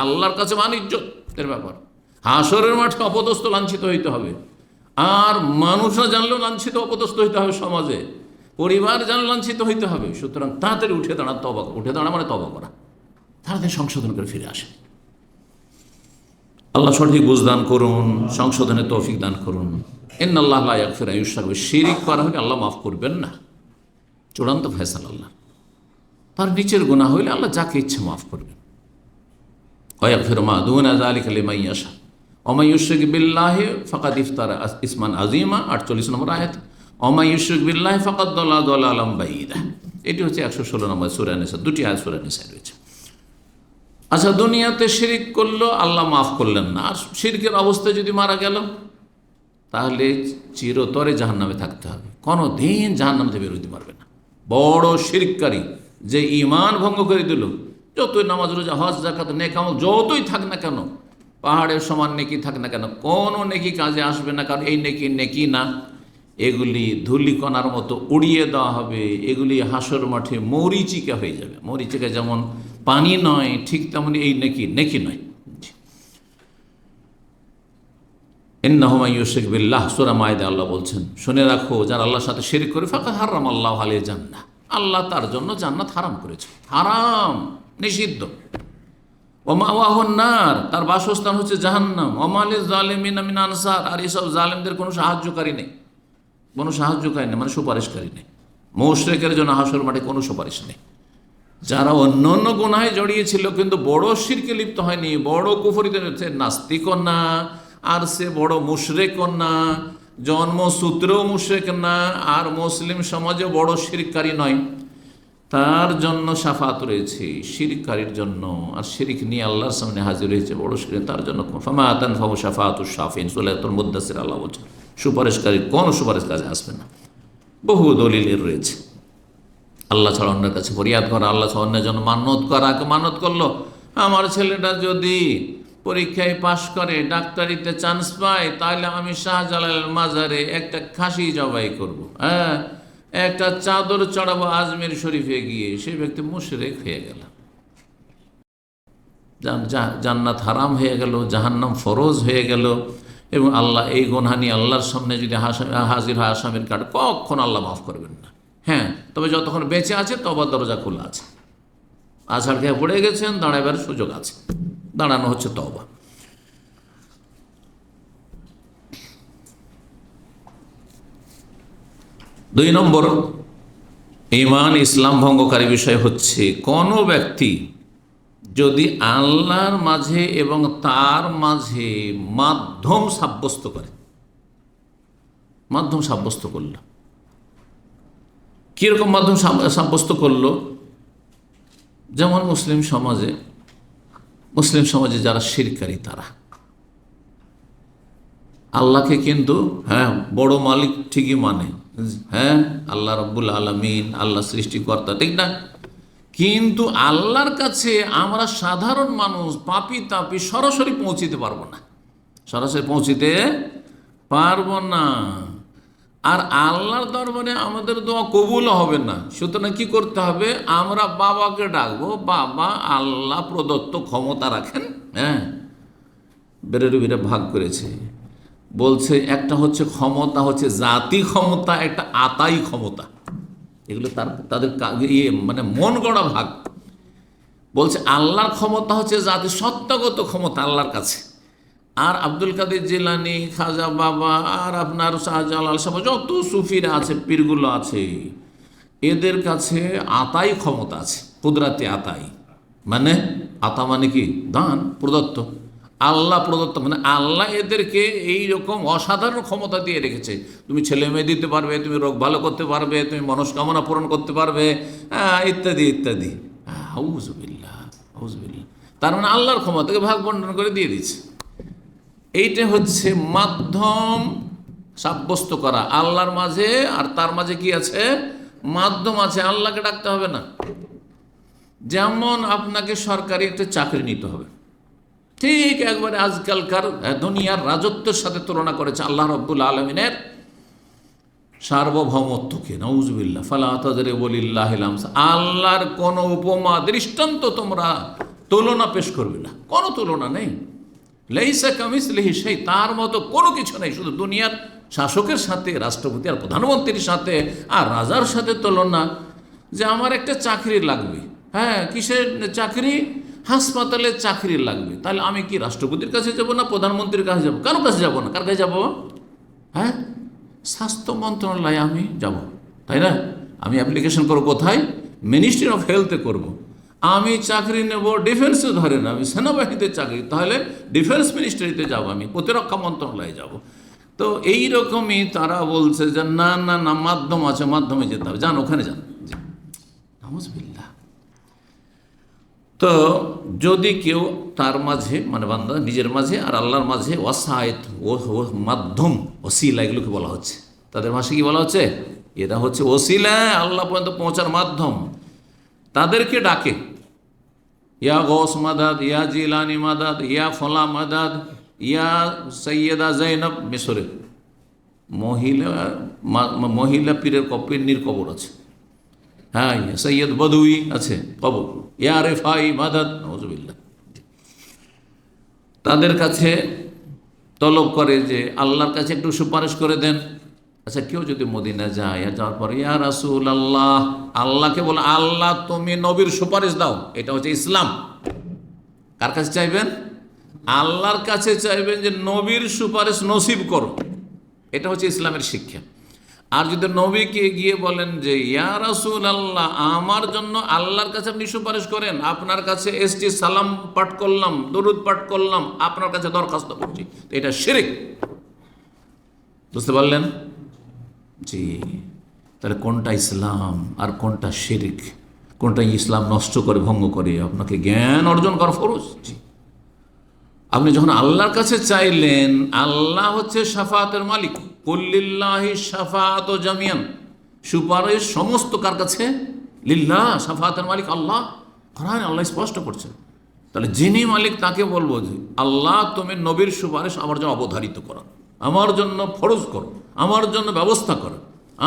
আল্লাহর কাছে মানিজ্জতের ব্যাপার। হাসরের মাঠে অপদস্থ লাঞ্ছিত হইতে হবে, আর মানুষরা জানলেও লাঞ্ছিত অপদস্থ হইতে হবে, সমাজে পরিবার জানলে লাঞ্ছিত হইতে হবে। সুতরাং তাড়াতাড়ি উঠে দাঁড়া, তবা, উঠে দাঁড়া মানে তবা করা, তাড়াতাড়ি সংশোধন করে ফিরে আসে। আল্লাহ সঠিক বুঝদান করুন, সংশোধনের তৌফিক দান করুন। ইন্নাল্লাহ লা ইয়াগফিরু আন ইউশরাকা বিহি, শিরক করা হলে আল্লাহ মাফ করবেন না, চূড়ান্ত ফয়সালা আল্লাহ। তার নিচের গুনাহ হইলে আল্লাহ যাকে ইচ্ছে মাফ করবেন। ওয়া ইয়াগফিরু মা দুনা যালিকা লিমান ইয়াশা ওয়া মান ইউশরিক বিল্লাহি ফাকাদ ইফতারা ইসমান আযীমা, 48 নম্বর আয়াত। ওয়া মান ইউশরিক বিল্লাহি ফাকাদ দাল্লা দালালাম বাঈদা। এটি হচ্ছে 116 নম্বর সূরা নিসা, দুটি আয়াত সূরা নিসায় রয়েছে। আচ্ছা, দুনিয়াতে শিরিক করলো, আল্লাহ মাফ করলেন না, আর শিরকের অবস্থায় যদি মারা গেল, তাহলে চিরতরে জাহান্নামে থাকতে হবে, কোনো দিন জাহান্নাম থেকে বেরোতে পারবে না। বড় শিরককারী, যে ঈমান ভঙ্গ করে দিল, যতই নামাজ রোজা হজ যাকাত নেক আমল যতই থাক না কেন, পাহাড়ের সমান নেকি থাক না কেন, কোনো নেকি কাজে আসবে না, কারণ এই নেকি নেকি না, এগুলি ধূলিকণার মতো উড়িয়ে দেওয়া হবে। এগুলি হাসর মাঠে মরিচিকা হয়ে যাবে। মরিচিকা যেমন পানি নয়, ঠিক তেমনি এই নেকি নেকি নয়। ইন্নাহু মান ইউশরিক বিল্লাহ, সূরা মাইদা আল্লাহ বলছেন, শুনে রাখো, যারা আল্লাহর সাথে শিরক করে, ফাকাদ হারামাল্লাহু আলাইহি জান্নাহ, আল্লাহ তার জন্য জান্নাত হারাম করেছে, হারাম, নিষিদ্ধ। ওয়া মাওয়াহুন নার, তার বাসস্থান হচ্ছে জাহান্নাম। ওয়া মা লিয-যালিমিনা মিন আনসার, আর এইসব জালেমদের কোনো সাহায্যকারী নেই, কোনো সাহায্যকারী নেই, মানে সুপারিশকারী নেই। মুশরিকের জন্য হাসর মাঠে কোনো সুপারিশ নেই। যারা অন্য অন্য গুনাহে জড়িয়েছিল কিন্তু বড় শিরকে লিপ্ত হয়নি, বড় কুফরিতে, নাস্তিকও না, আর সে বড় মুশরিকও না, জন্মসূত্রেও মুশরিক না, আর মুসলিম সমাজে বড় শিরককারী নয়, তার জন্য শাফাত রয়েছে শিরককারীর জন্য। আর শিরক নিয়ে আল্লাহর সামনে হাজির হয়েছে বড় শিরক, তার জন্য ফামা তানফাউ শাফাতুশ শাফিন, সূরাতুল মুদ্দাসির আল্লাহ বলছেন, সুপারিশকারীর কোনো সুপারিশ কাজে আসবে না। বহু দলিলের রয়েছে। আল্লাহ ছাড়া অন্যের কাছে ফরিয়াদ করা, আল্লাহ ছাড়া অন্যের জন্য মানত করা। মানত করলো, আমার ছেলেটা যদি পরীক্ষায় পাশ করে, ডাক্তারিতে চান্স পায়, তাহলে আমি শাহজালালের মাজারে একটা খাসি জবাই করব, হ্যাঁ, একটা চাদর চড়াবো আজমির শরীফে গিয়ে। সেই ব্যক্তি মুশরিক হয়ে গেল, জান্নাত হারাম হয়ে গেল, জাহান্নাম ফরজ হয়ে গেল। এবং আল্লাহ এই গুনাহ নিয়ে আল্লাহর সামনে যদি হাজির হয় আসামির কাঠ, কখন আল্লাহ মাফ করবেন না। হ্যাঁ, তবে যতক্ষণ বেঁচে আছে তবার দরজা খোলা আছে। আছাড় খেয়ে পড়ে গেছেন, দাঁড়াবার সুযোগ আছে, দাঁড়ানো হচ্ছে তওবা। দুই নম্বর ঈমান ইসলাম ভঙ্গকারী বিষয় হচ্ছে, কোনো ব্যক্তি যদি আল্লাহর মাঝে এবং তার মাঝে মাধ্যম সাব্যস্ত করে, মাধ্যম সাব্যস্ত করল, কীরকম মাধ্যম সাব্যস্ত করলো? যেমন মুসলিম সমাজে যারা শিরকারী, তারা আল্লাহকে কিন্তু হ্যাঁ বড় মালিক ঠিকই মানে, হ্যাঁ আল্লাহ রাব্বুল আলামিন, আল্লাহ সৃষ্টিকর্তা, ঠিক না, কিন্তু আল্লাহর কাছে আমরা সাধারণ মানুষ পাপী তাপী সরাসরি পৌঁছিতে পারবো না, সরাসরি পৌঁছিতে পারবো না। আর আল্লাহর দরবারে আমাদের দোয়া কবুল হবে না। সুতরাং কি করতে হবে? আমরা বাবাকে ডাকবো, বাবা আল্লাহ প্রদত্ত ক্ষমতা রাখেন। হ্যাঁ, বেরেরবিরা ভাগ করেছে, বলছে একটা হচ্ছে ক্ষমতা হচ্ছে জাতি ক্ষমতা, একটা আতাই ক্ষমতা। এগুলো তাদের মানে মন গড়া ভাগ। বলছে আল্লাহর ক্ষমতা হচ্ছে জাতি সত্তাগত ক্ষমতা আল্লাহর কাছে। আর আব্দুল কাদের জিলানি, খাজা বাবা, আর আপনার শাহজালাল সাহেব, যত সুফিরা আছে, পীরগুলো আছে, এদের কাছে আতাই ক্ষমতা আছে, কুদরাতি আতাই। মানে আতা মানে কি? দান, প্রদত্ত, আল্লাহ প্রদত্ত। মানে আল্লাহ এদেরকে এই রকম অসাধারণ ক্ষমতা দিয়ে রেখেছে। তুমি ছেলে মেয়ে দিতে পারবে, তুমি রোগ ভালো করতে পারবে, তুমি মনস্কামনা পূরণ করতে পারবে, ইত্যাদি ইত্যাদি। আউযুবিল্লাহ, আউযুবিল্লাহ। তার মানে আল্লাহর ক্ষমতাকে ভাগ বন্টন করে দিয়ে দিচ্ছে। এইটা হচ্ছে মাধ্যম সাব্যস্ত করা আল্লাহর মাঝে, আর তার মাঝে কি আছে? মাধ্যম আছে। আল্লাহকে ডাকতে হবে না। যেমন আপনাকে সরকারি একটা চাকরি নিতে হবে, ঠিক একবারে আজকালকার দুনিয়ার রাজত্বের সাথে তুলনা করেছে আল্লাহ রব্বুল আলমিনের সার্বভৌমত্বকে। নাউজুবিল্লাহ। ফালা তাদরিবুলিল্লাহিল আমসাল। আল্লাহর কোনো উপমা দৃষ্টান্ত তোমরা তুলনা পেশ করবে না, কোনো তুলনা নেই। লাইসা কামিসলিহি শাই, তার মতো কোনো কিছু নেই। শুধু দুনিয়ার শাসকের সাথে, রাষ্ট্রপতি আর প্রধানমন্ত্রীর সাথে আর রাজার সাথে তুলনা, যে আমার একটা চাকরি লাগবে। হ্যাঁ, কিসের চাকরি? হাসপাতালে চাকরি লাগবে। তাহলে আমি কি রাষ্ট্রপতির কাছে যাব না প্রধানমন্ত্রীর কাছে যাব? কারোর কাছে যাব না। কার কাছে যাব? হ্যাঁ, স্বাস্থ্য মন্ত্রণালয়ে আমি যাব, তাই না? আমি অ্যাপ্লিকেশন করব কোথায়? মিনিস্ট্রি অফ হেলথে করব। আমি চাকরি নেব ডিফেন্সে, ধরেন আমি সেনাবাহিনীতে চাকরি, তাহলে ডিফেন্স মিনিস্ট্রিতে যাব, আমি প্রতিরক্ষা মন্ত্রণালয়ে যাব। তো এই রকমই তারা বলছে যে না না না, মাধ্যম আছে, মাধ্যমে যেতে হবে। যান, ওখানে যান। নাউজুবিল্লাহ। তো যদি কেউ তার মাঝে, মানে বান্দা নিজের মাঝে আর আল্লাহর মাঝে ওয়াসায়েত, ও মাধ্যম, ওসিলা, এগুলোকে বলা হচ্ছে। তাদের ভাষায় কি বলা হচ্ছে? এরা হচ্ছে ওসিলা, আল্লাহ পর্যন্ত পৌঁছার মাধ্যম। তাদেরকে ডাকে, ইয়া গৌস মাদাদ, ইয়া জিলানি মাদাদ, ইয়া ফলা মাদাদ, ইয়া সৈয়দা জৈনব। মিশরে মহিলা পীরের পীরনির কবর আছে। হ্যাঁ, সৈয়দ বদুই আছে কবর। ইয়া রেফাই মাদাদ। নাউজুবিল্লাহ। তাদের কাছে তলব করে যে আল্লাহর কাছে একটু সুপারিশ করে দেন। আচ্ছা, কেউ যদি মদিনা যায়, আর যাওয়ার পর ইয়া রাসূল আল্লাহ, আল্লাহকে বলে আল্লাহ তুমি নবীর সুপারিশ দাও, এটা হচ্ছে ইসলাম। কার কাছে চাইবেন? আল্লাহর কাছে চাইবেন যে নবীর সুপারিশ নসিব করো, এটা হচ্ছে ইসলামের শিক্ষা। আর যদি নবীকে গিয়ে বলেন যে ইয়া রাসূল আল্লাহ, আমার জন্য আল্লাহর কাছে আপনি সুপারিশ করেন, আপনার কাছে এসটি, সালাম পাঠ করলাম, দরুদ পাঠ করলাম, আপনার কাছে দরখাস্ত করছি, তো এটা শিরক। বুঝতে পারলেন? জি। তাহলে কোনটা ইসলাম আর কোনটা শিরক, কোনটা ইসলাম নষ্ট করে, ভঙ্গ করে? আপনাকে জ্ঞান অর্জন করা ফরজ। জি। আপনি যখন আল্লাহর কাছে চাইলেন, আল্লাহ হচ্ছে শাফাতের মালিক। কুল্লিল্লাহি শাফাআতু জামিয়ান, সুপারিশ সমস্ত কার কাছে? লিল্লাহ। শাফাতের মালিক আল্লাহ, কোরআনে আল্লাহ স্পষ্ট করছেন। তাহলে যিনি মালিক তাকে বলবো যে আল্লাহ তুমি নবীর সুপারিশ আমার জন্য অবধারিত করো, আমার জন্য ফরজ করো, আমার জন্য ব্যবস্থা করো,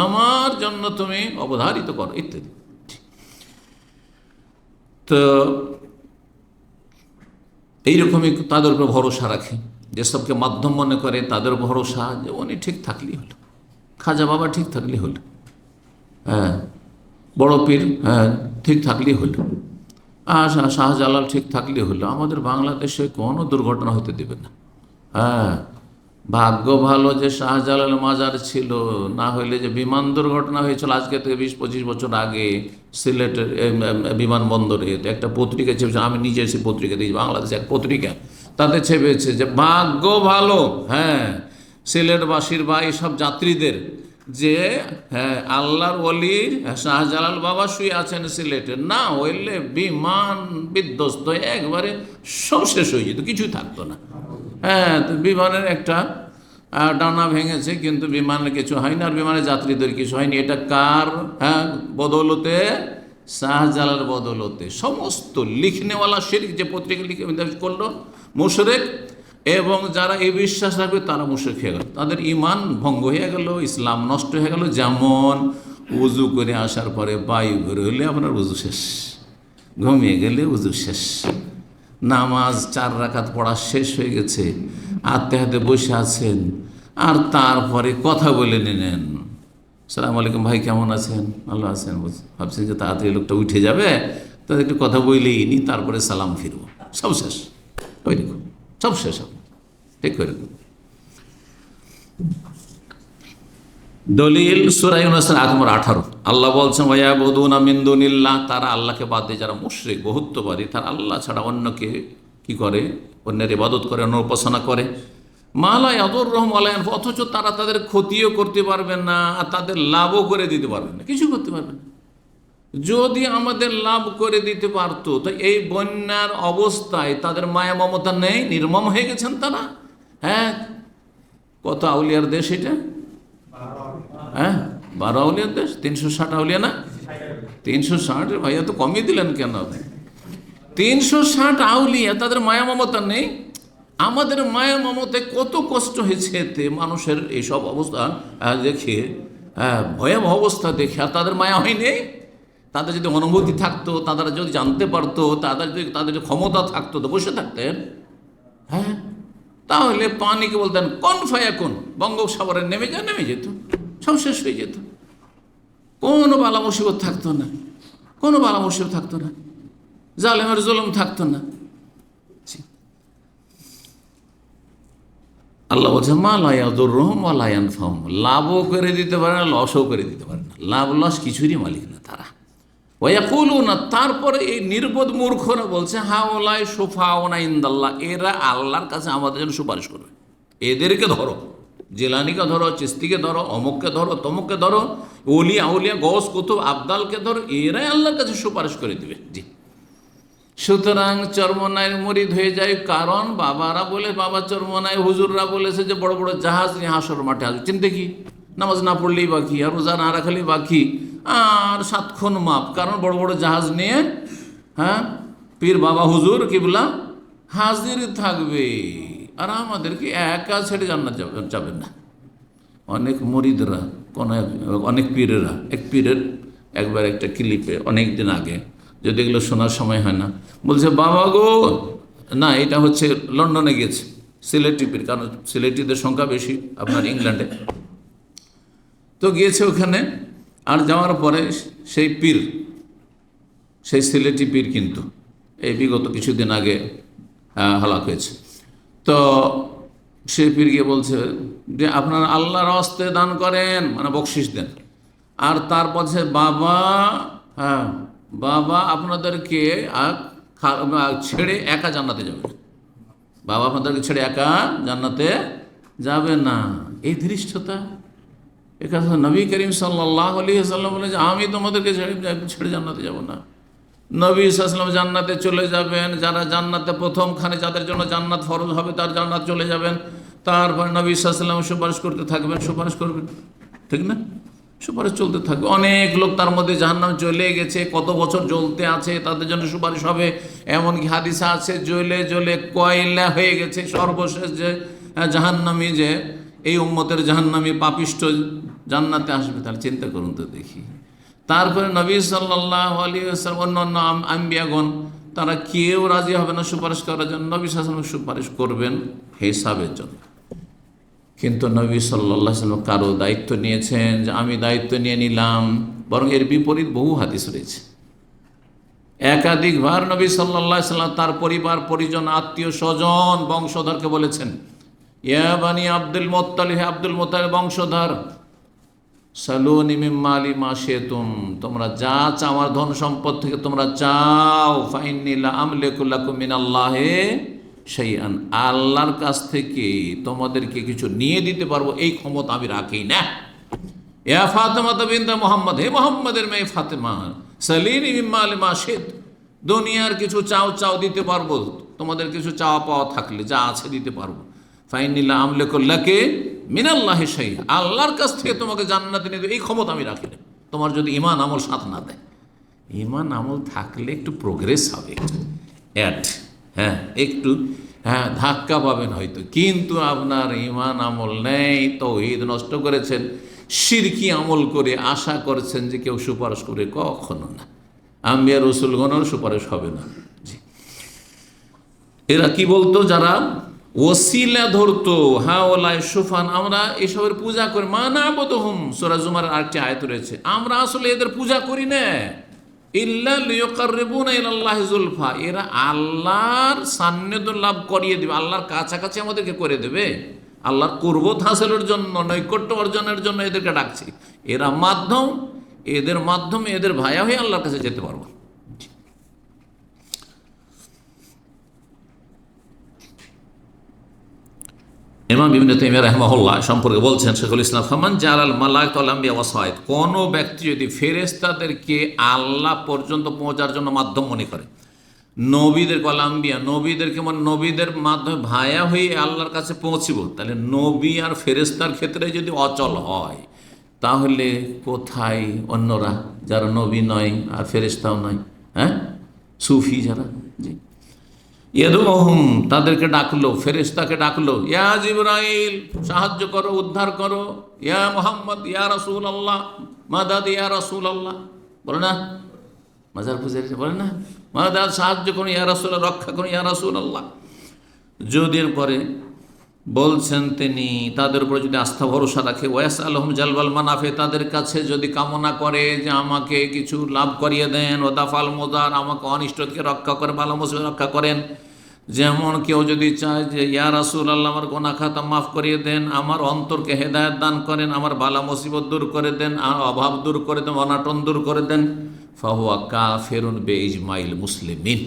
আমার জন্য তুমি অবধারিত করো, ইত্যাদি। তো এইরকমই তাদের উপর ভরসা রাখে, যেসবকে মাধ্যম মনে করে তাদের ভরসা যে উনি ঠিক থাকলেই হলো, খাজা বাবা ঠিক থাকলেই হলো, হ্যাঁ, বড় পীর হ্যাঁ ঠিক থাকলেই হলো, শাহজালাল ঠিক থাকলেই হলো। আমাদের বাংলাদেশে কোনো দুর্ঘটনা হতে দেবে না। হ্যাঁ, ভাগ্য ভালো যে শাহজালাল মাজার ছিল, না হইলে যে বিমান দুর্ঘটনা হয়েছিল আজকে থেকে 20-25 বছর আগে সিলেটের বিমানবন্দরে। একটা পত্রিকা ছেপেছে, আমি নিজে এসে পত্রিকা দিয়েছি, বাংলাদেশে এক পত্রিকা, তাতে ছেপেছে যে ভাগ্য ভালো, হ্যাঁ, সিলেটবাসীর বা এইসব যাত্রীদের, যে হ্যাঁ আল্লাহর ওলি শাহজালাল বাবা শুয়ে আছেন সিলেটে, না হইলে বিমান বিধ্বস্ত হয়ে একবারে সব শেষ হয়ে যেত, কিছুই থাকতো না। হ্যাঁ, তো বিমানের একটা ডানা ভেঙেছে, কিন্তু বিমানের কিছু হয়নি, আর বিমানের যাত্রীদের কিছু হয়নি। এটা কার? হ্যাঁ, বদৌলতে, শাহজালাল বদৌলতে। সমস্ত লিখনেওয়ালা শিরক, যে পত্রিকা লিখে করলো, মুশরিক, এবং যারা এই বিশ্বাস রাখবে তারা মুশরিক হয়ে গেল, তাদের ঈমান ভঙ্গ হয়ে গেল, ইসলাম নষ্ট হয়ে গেল। যেমন উজু করে আসার পরে বায়ু বের হলে আপনার উজু শেষ, ঘুমিয়ে গেলে উজু শেষ, নামাজ 4 রাকাত পড়া শেষ হয়ে গেছে, হাতে হাতে বসে আছেন, আর তারপরে কথা বলে নিলেন, সালাম আলাইকুম ভাই কেমন আছেন? ভালো আছেন। ভাবছেন যে তাড়াতাড়ি লোকটা উঠে যাবে, তাদের একটু কথা বলেই নি, তারপরে সালাম ফিরবো, সব শেষ। ওই দেখুন, সব শেষ। ঠিক করে দলিল সূরা ইউনূসের আয়াত নম্বর 18। আল্লাহ বলছেন ওয়ায়াবুদুনা মিন দুনিল্লাহ, তারা আল্লাহকে বাদ দিয়ে যারা মুশরিক বহুত্ববাদী, তারা আল্লাহ ছাড়া অন্যকে কি করে, অন্যের ইবাদত করে, অন্য উপাসনা করে। মা লা ইয়াদুররুহুম ওয়া লা ইয়ানফাউহুম, অথচ তারা তাদের ক্ষতিও করতে পারবে না আর তাদের লাভও করে দিতে পারবে না, কিছু করতে পারবে না। যদি আমাদের লাভ করে দিতে পারতো তো এই বন্যার অবস্থায় তাদের মায়া মমতা নেই, নির্মম হয়ে গেছেন তারা। হ্যাঁ, কত আউলিয়ার দেশ এটা? হ্যাঁ, 12 আউলিয়ার দেশ, 360 আউলিয়া না? 360, ভাইয়া তো কমিয়ে দিলেন কেন? 360 আউলিয়া, তাদের মায়া মমতা নেই। আমাদের মায়া মমতায় কত কষ্ট হয়েছে এতে, মানুষের এইসব অবস্থা দেখে, ভয়াবহ অবস্থা দেখে, আর তাদের মায়া হয়নি। তাদের যদি অনুভূতি থাকতো, তারা যদি জানতে পারতো, তাদের যদি ক্ষমতা থাকতো তো বসে থাকতেন। হ্যাঁ, তাহলে পানিকে বলতেন কোন ফায়াকুন, বঙ্গোপসাগরে নেমে যেত, সব শেষ হয়ে যেত, কোনো বালা মুসিবত থাকতো না, কোনো বালা মুসিবত থাকতো না, জালেমের জুলুম থাকতো না। আল্লাহ বলছে মা লা ইয়াদুররুহুম ওয়া লা ইয়ানফাউহুম, লাভও করে দিতে পারে না, লসও করে দিতে পারে না, লাভ লস কিছুরই মালিক না তারা। ওয়ায়াকুলুনা, তারপরে এই নির্বোধ মূর্খরা বলছে হাউলাই শুফাউনা ইনদাল্লাহ, এরা আল্লাহর কাছে আমাদের জন্য সুপারিশ করবে। এদেরকে ধরো, জিলানিকে ধরো, চিস্তিকে ধরো, অমুককে ধরো, তমুককে ধরো, ওলিয়া আউলিয়া গৌস কুতুব আবদালকে ধরো, এরাই আল্লাহর কাছে সুপারিশ করে দিবে। জি, সুতরাং চরমনাইয়ের মুরিদ হয়ে যায়, কারণ বাবারা বলে, বাবা চরমনাই হুজুররা বলেছে যে বড় বড় জাহাজ নিয়ে হাসর মাঠে আসবে। চিন্তা কি, নামাজ না পড়লেই বাকি, আর রোজা না রাখলেই বাকি, আর 7 খুন মাপ, কারণ বড় বড় জাহাজ নিয়ে, হ্যাঁ, পীর বাবা হুজুর কিবলা হাজির থাকবে, আর আমাদেরকে একা ছেড়ে জান্নাত যাবেন না। অনেক মুরিদরা, অনেক পীরেরা, এক পীরের একবার একটা ক্লিপে অনেক দিন আগে, যদি এগুলো শোনার সময় হয় না, বলছে বাবা গো, না এটা হচ্ছে লন্ডনে গিয়েছে, সিলেটি পীর, কারণ সিলেটিদের সংখ্যা বেশি আপনার ইংল্যান্ডে, তো গিয়েছে ওখানে। আর যাওয়ার পরে সেই পীর, সেই সিলেটি পীর কিন্তু এই বিগত কিছুদিন আগে হালাক হয়েছে। তো সেই পীর গিয়ে বলছে যে আপনারা আল্লাহর হস্তে দান করেন, মানে বকশিস দেন, আর তারপর সে বাবা, হ্যাঁ বাবা আপনাদেরকে ছেড়ে একা জান্নাতে যাবে না, বাবা আপনাদেরকে ছেড়ে একা জান্নাতে যাবে না। এই ধৃষ্টতা, এখানে নবী করিম সাল্লাল্লাহু আলাইহি ওয়াসাল্লাম বলে যে আমি তোমাদেরকে ছেড়ে জান্নাতে যাব না। নবী সাল্লাল্লাহু জান্নাতে চলে যাবেন, যারা জান্নাতে প্রথমখানে যাদের জন্য জান্নাত ফরজ হবে তার জান্নাত চলে যাবেন, তারপর নবী সাল্লাল্লাহু সুপারিশ করতে থাকবেন, সুপারিশ করবেন, ঠিক না? সুপারিশ চলতে থাকবে। অনেক লোক তার মধ্যে জাহান্নাম চলে গেছে, কত বছর জ্বলতে আছে, তাদের জন্য সুপারিশ হবে। এমনকি হাদিসা আছে জ্বলে জ্বলে কয়লা হয়ে গেছে, সর্বশেষ যে জাহান্নামী, যে এই উম্মতের জাহান্নামী পাপিষ্ঠ জান্নাতে আসবে। তাহলে চিন্তা করুন তো দেখি। তারপরে নবী সাল্লাল্লাহু আলাইহি ওয়াসাল্লাম, অন্যান্য আম্বিয়াগণ, তারা কেউ রাজি হবে না সুপারিশ করার জন্য, নবী সাল্লাল্লাহু আলাইহি ওয়াসাল্লাম সুপারিশ করবেন হিসাবের জন্য। কিন্তু নবী সাল্লাল্লাহু আলাইহি ওয়াসাল্লাম কারো দায়িত্ব নিয়েছেন যে আমি দায়িত্ব নিয়ে নিলাম, বরং এর বিপরীত বহু হাদিস রয়েছে। একাধিকবার নবী সাল্লাল্লাহু আলাইহি ওয়াসাল্লাম তার পরিবার পরিজন, আত্মীয় স্বজন, বংশধরকে বলেছেন ইয়া বানি আব্দুল মুত্তালিব, হে আব্দুল মুত্তালিব বংশধর, সালুনি মিন মালি মা শিতুম, তোমরা যা চাও আমার ধন সম্পদ থেকে তোমরা চাও, ফাইন্নী লা আমলিকু লাকুম মিনাল্লাহি শাইআন, আল্লাহর কাছ থেকে তোমাদেরকে কিছু নিয়ে দিতে পারবো এই ক্ষমতা আমি রাখি না। ইয়া ফাতেমা বিনতে মুহাম্মদ, হে মুহাম্মদের মেয়ে ফাতেমা, সালিনি মিন মালি মা শিত, দুনিয়ার কিছু চাও দিতে পারবো, তোমাদের কিছু চাওয়া পাওয়া থাকলে যা আছে দিতে পারবো। ফাইন্নী লা আমলিকু লাকি মিনাল্লাহি শাইআন, আল্লাহর কাছ থেকে তোমাকে জান্নাতে নিয়ে দেবে এই ক্ষমতা আমি রাখি না। তোমার যদি ঈমান আমল সাথ না দেয়, ঈমান আমল থাকলে একটু প্রোগ্রেস হবে, হ্যাঁ একটু, হ্যাঁ ধাক্কা পাবেন হয়তো, কিন্তু আপনার ঈমান আমল নেই, তাওহীদ নষ্ট করেছেন, শিরকি আমল করে আশা করছেন যে কেউ সুপারিশ করে, কখনো না। আম্বিয়া রাসূলগণের সুপারিশ হবে না। জি, এরা কি বলতো, যারা ওসিলা ধরতো, হাওলায় সুফান, আমরা এসবের পূজা করি, মা না'বুদুহুম, সূরা জুমারের আরেকটি আয়াত রয়েছে, আমরা আসলে এদের পূজা করি না, ইল্লা লিয়ুকাররিবুনা ইলাল্লাহি যুলফা, এরা আল্লাহর সান্নিধ্য লাভ করিয়ে দেবে, আল্লাহর কাছাকাছি আমাদেরকে করে দেবে, আল্লাহর কুরবত হাসিলের জন্য, নৈকট্য অর্জনের জন্য এদেরকে ডাকছি। এরা মাধ্যম, এদের মাধ্যমে এদের ভায়া হয়ে আল্লাহর কাছে যেতে পারবো। ইমাম ইবনে তাইমিয়া রাহিমাহুল্লাহ সম্পর্কে বলছেন, শেখুল ইসলাম, ফামান জালাল মালাইকাতুল আম্বিয়া ওয়াস সাইয়্যিদ, কোন ব্যক্তি যদি ফেরেশতাদেরকে আল্লাহ পর্যন্ত পৌঁছার জন্য মাধ্যম মনে করে, নবীদের কলাম্বিয়া, নবীদেরকে মানে নবীদের মাধ্যমে ভায়া হয়ে আল্লাহর কাছে পৌঁছিব, তাহলে নবী আর ফেরেশতার ক্ষেত্রে যদি অচল হয়, তাহলে কোথায় অন্যরা যারা নবী নয় আর ফেরেশতাও নয়? হ্যাঁ, সুফি যারা, জি, ইয়াদুহুম, তাদেরকে ডাকলো, ফেরেশতাকে ডাকলো, ইয়া জিবরাইল, সাহায্য করো, উদ্ধার করো, ইয়া মুহাম্মদ, ইয়া রাসূলুল্লাহ, মাদাদ ইয়া রাসূলুল্লাহ, বলে না মাজার পূজারী, বলে না মাদাদ, সাহায্য করুন ইয়া রাসূলুল্লাহ, রক্ষা করুন ইয়া রাসূলুল্লাহ। যদি পরে বলছেন তিনি তাদের উপরে যদি আস্থা ভরসা রাখে, ওয়াস আলহম জালবাল মানাফে, তাদের কাছে যদি কামনা করে যে আমাকে কিছু লাভ করিয়ে দেন, ও দাফাল মোদার, আমাকে অনিষ্ট থেকে রক্ষা করে, ভালো মুসিবত রক্ষা করেন। যেমন কেউ যদি চায় যে ইয়া রাসূলুল্লাহ, আমার গোনা খাতা মাফ করিয়ে দেন, আমার অন্তরকে হেদায়েত দান করেন, আমার বালা মুসিবত দূর করে দেন, অভাব দূর করে দেন, অনাটন দূর করে দেন, ফাহুয়া কাফিরুন বিইজমাইল মুসলিমিন,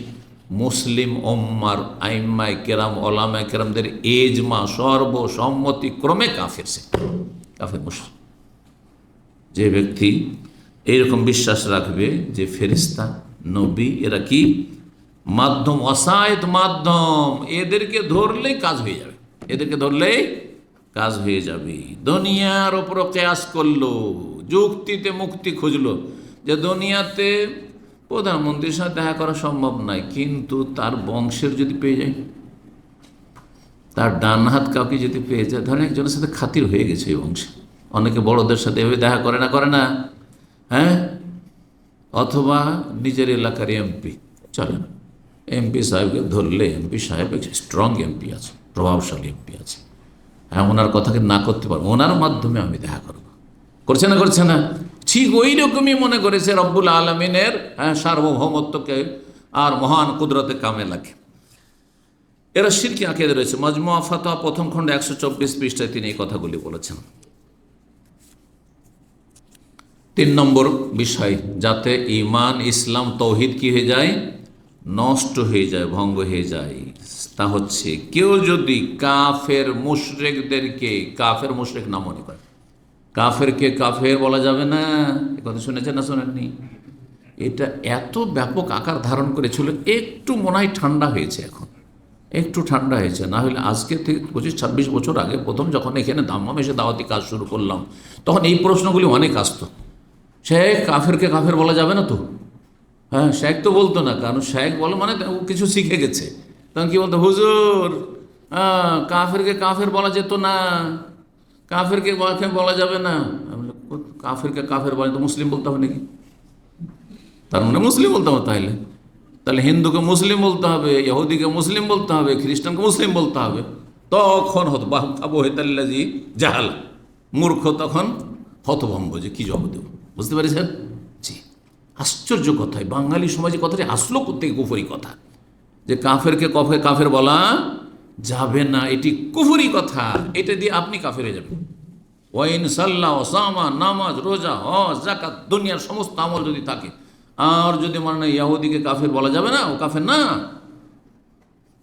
মুসলিম উম্মার আইম্মায়ে কেরাম, ওলামায়ে কেরামদের এজমা, সর্বসম্মতিক্রমে কাফের, সে কাফের মুশরিক। যে ব্যক্তি এইরকম বিশ্বাস রাখবে যে ফেরেশতা, নবী এরা কি মাধ্যম, অসায়ত মাধ্যম, এদেরকে ধরলেই কাজ হয়ে যাবে, এদেরকে ধরলেই কাজ হয়ে যাবে। দুনিয়ার ওপর কেয়াস করলো, যুক্তিতে মুক্তি খুঁজলো যে দুনিয়াতে প্রধানমন্ত্রীর সাথে দেখা করা সম্ভব নয়, কিন্তু তার বংশের যদি পেয়ে যায়, তার ডান হাত কাউকে যদি পেয়ে যায়, ধরেন একজনের সাথে খাতির হয়ে গেছে এই বংশে, অনেকে বড়দের সাথে এভাবে দেখা করে না, হ্যাঁ, অথবা নিজের এলাকার এমপি, চলে না, এমপি সাহেবকে ধরলে, এমপি সাহেব স্ট্রং এমপি আছে, প্রভাবশালী এমপি আছে, হ্যাঁ, ওনার কথাকে না করতে পারবো, ওনার মাধ্যমে আমি দেখা করবো, করছে না, ঠিক ওই রকমই মনে করেছে রব্বুল আলমিনের সার্বভৌমত্বকে আর মহান কুদরতে কামে লাগে। এরা শিরকি আকীদা রয়েছে। মাজমুয়া ফাতোয়া প্রথম খণ্ড 124 পৃষ্ঠায় তিনি এই কথাগুলি বলেছেন। 3 নম্বর বিষয়, যাতে ঈমান, ইসলাম, তৌহিদ কি হয়ে যায়, নষ্ট হয়ে যায়, ভঙ্গ হয়ে যায়, তা হচ্ছে কেউ যদি কাফের মুশরিকদেরকে কাফের মুশরিক না মনে করে। কাফেরকে কাফের বলা যাবে না, এ কথা শুনেছেন না শোনেননি? এটা এত ব্যাপক আকার ধারণ করেছিল, একটু মনে হয় ঠান্ডা হয়েছে, এখন একটু ঠান্ডা হয়েছে, না হলে আজকে থেকে 25-26 বছর আগে প্রথম যখন এখানে দাম্মাম এসে দাওয়াতি কাজ শুরু করলাম, তখন এই প্রশ্নগুলি অনেক আসতো। শেখ, কাফেরকে কাফের বলা যাবে না তো? হ্যাঁ, শেখ তো বলতো না, কারণ শেখ বলে মানে ও কিছু শিখে গেছে, তখন কি বলতো, হুজুর কাফেরকে কাফের বলা যেত না, কাফেরকে বলা যাবে না। কাফেরকে কাফের বলে তো মুসলিম বলতে হবে নাকি? তার মানে মুসলিম বলতে হবে, তাহলে হিন্দুকে মুসলিম বলতে হবে, ইহুদিকে মুসলিম বলতে হবে, খ্রিস্টানকে মুসলিম বলতে হবে। তখন হতবাহি জাহালা, মূর্খ তখন হতভম্ব, যে কি জবাব দেব, বুঝতে পারছেন? জি, আশ্চর্য কথাই, বাঙালি সমাজে কথাটি আসলো কোথেকে, কুফরি কথা, যে কাফেরকে কাফের বলা যাবে না, এটি কুফরি কথা, এটা দিয়ে আপনি কাফের হয়ে যাবেন। ওয়াইন সাল্লাহ, ওসামা, নামাজ, রোজা, হজ, যাকাত, দুনিয়ার সমস্ত আমল যদি থাকে, আর যদি মানে ইহুদিকে কাফের বলা যাবে না, ও কাফের না,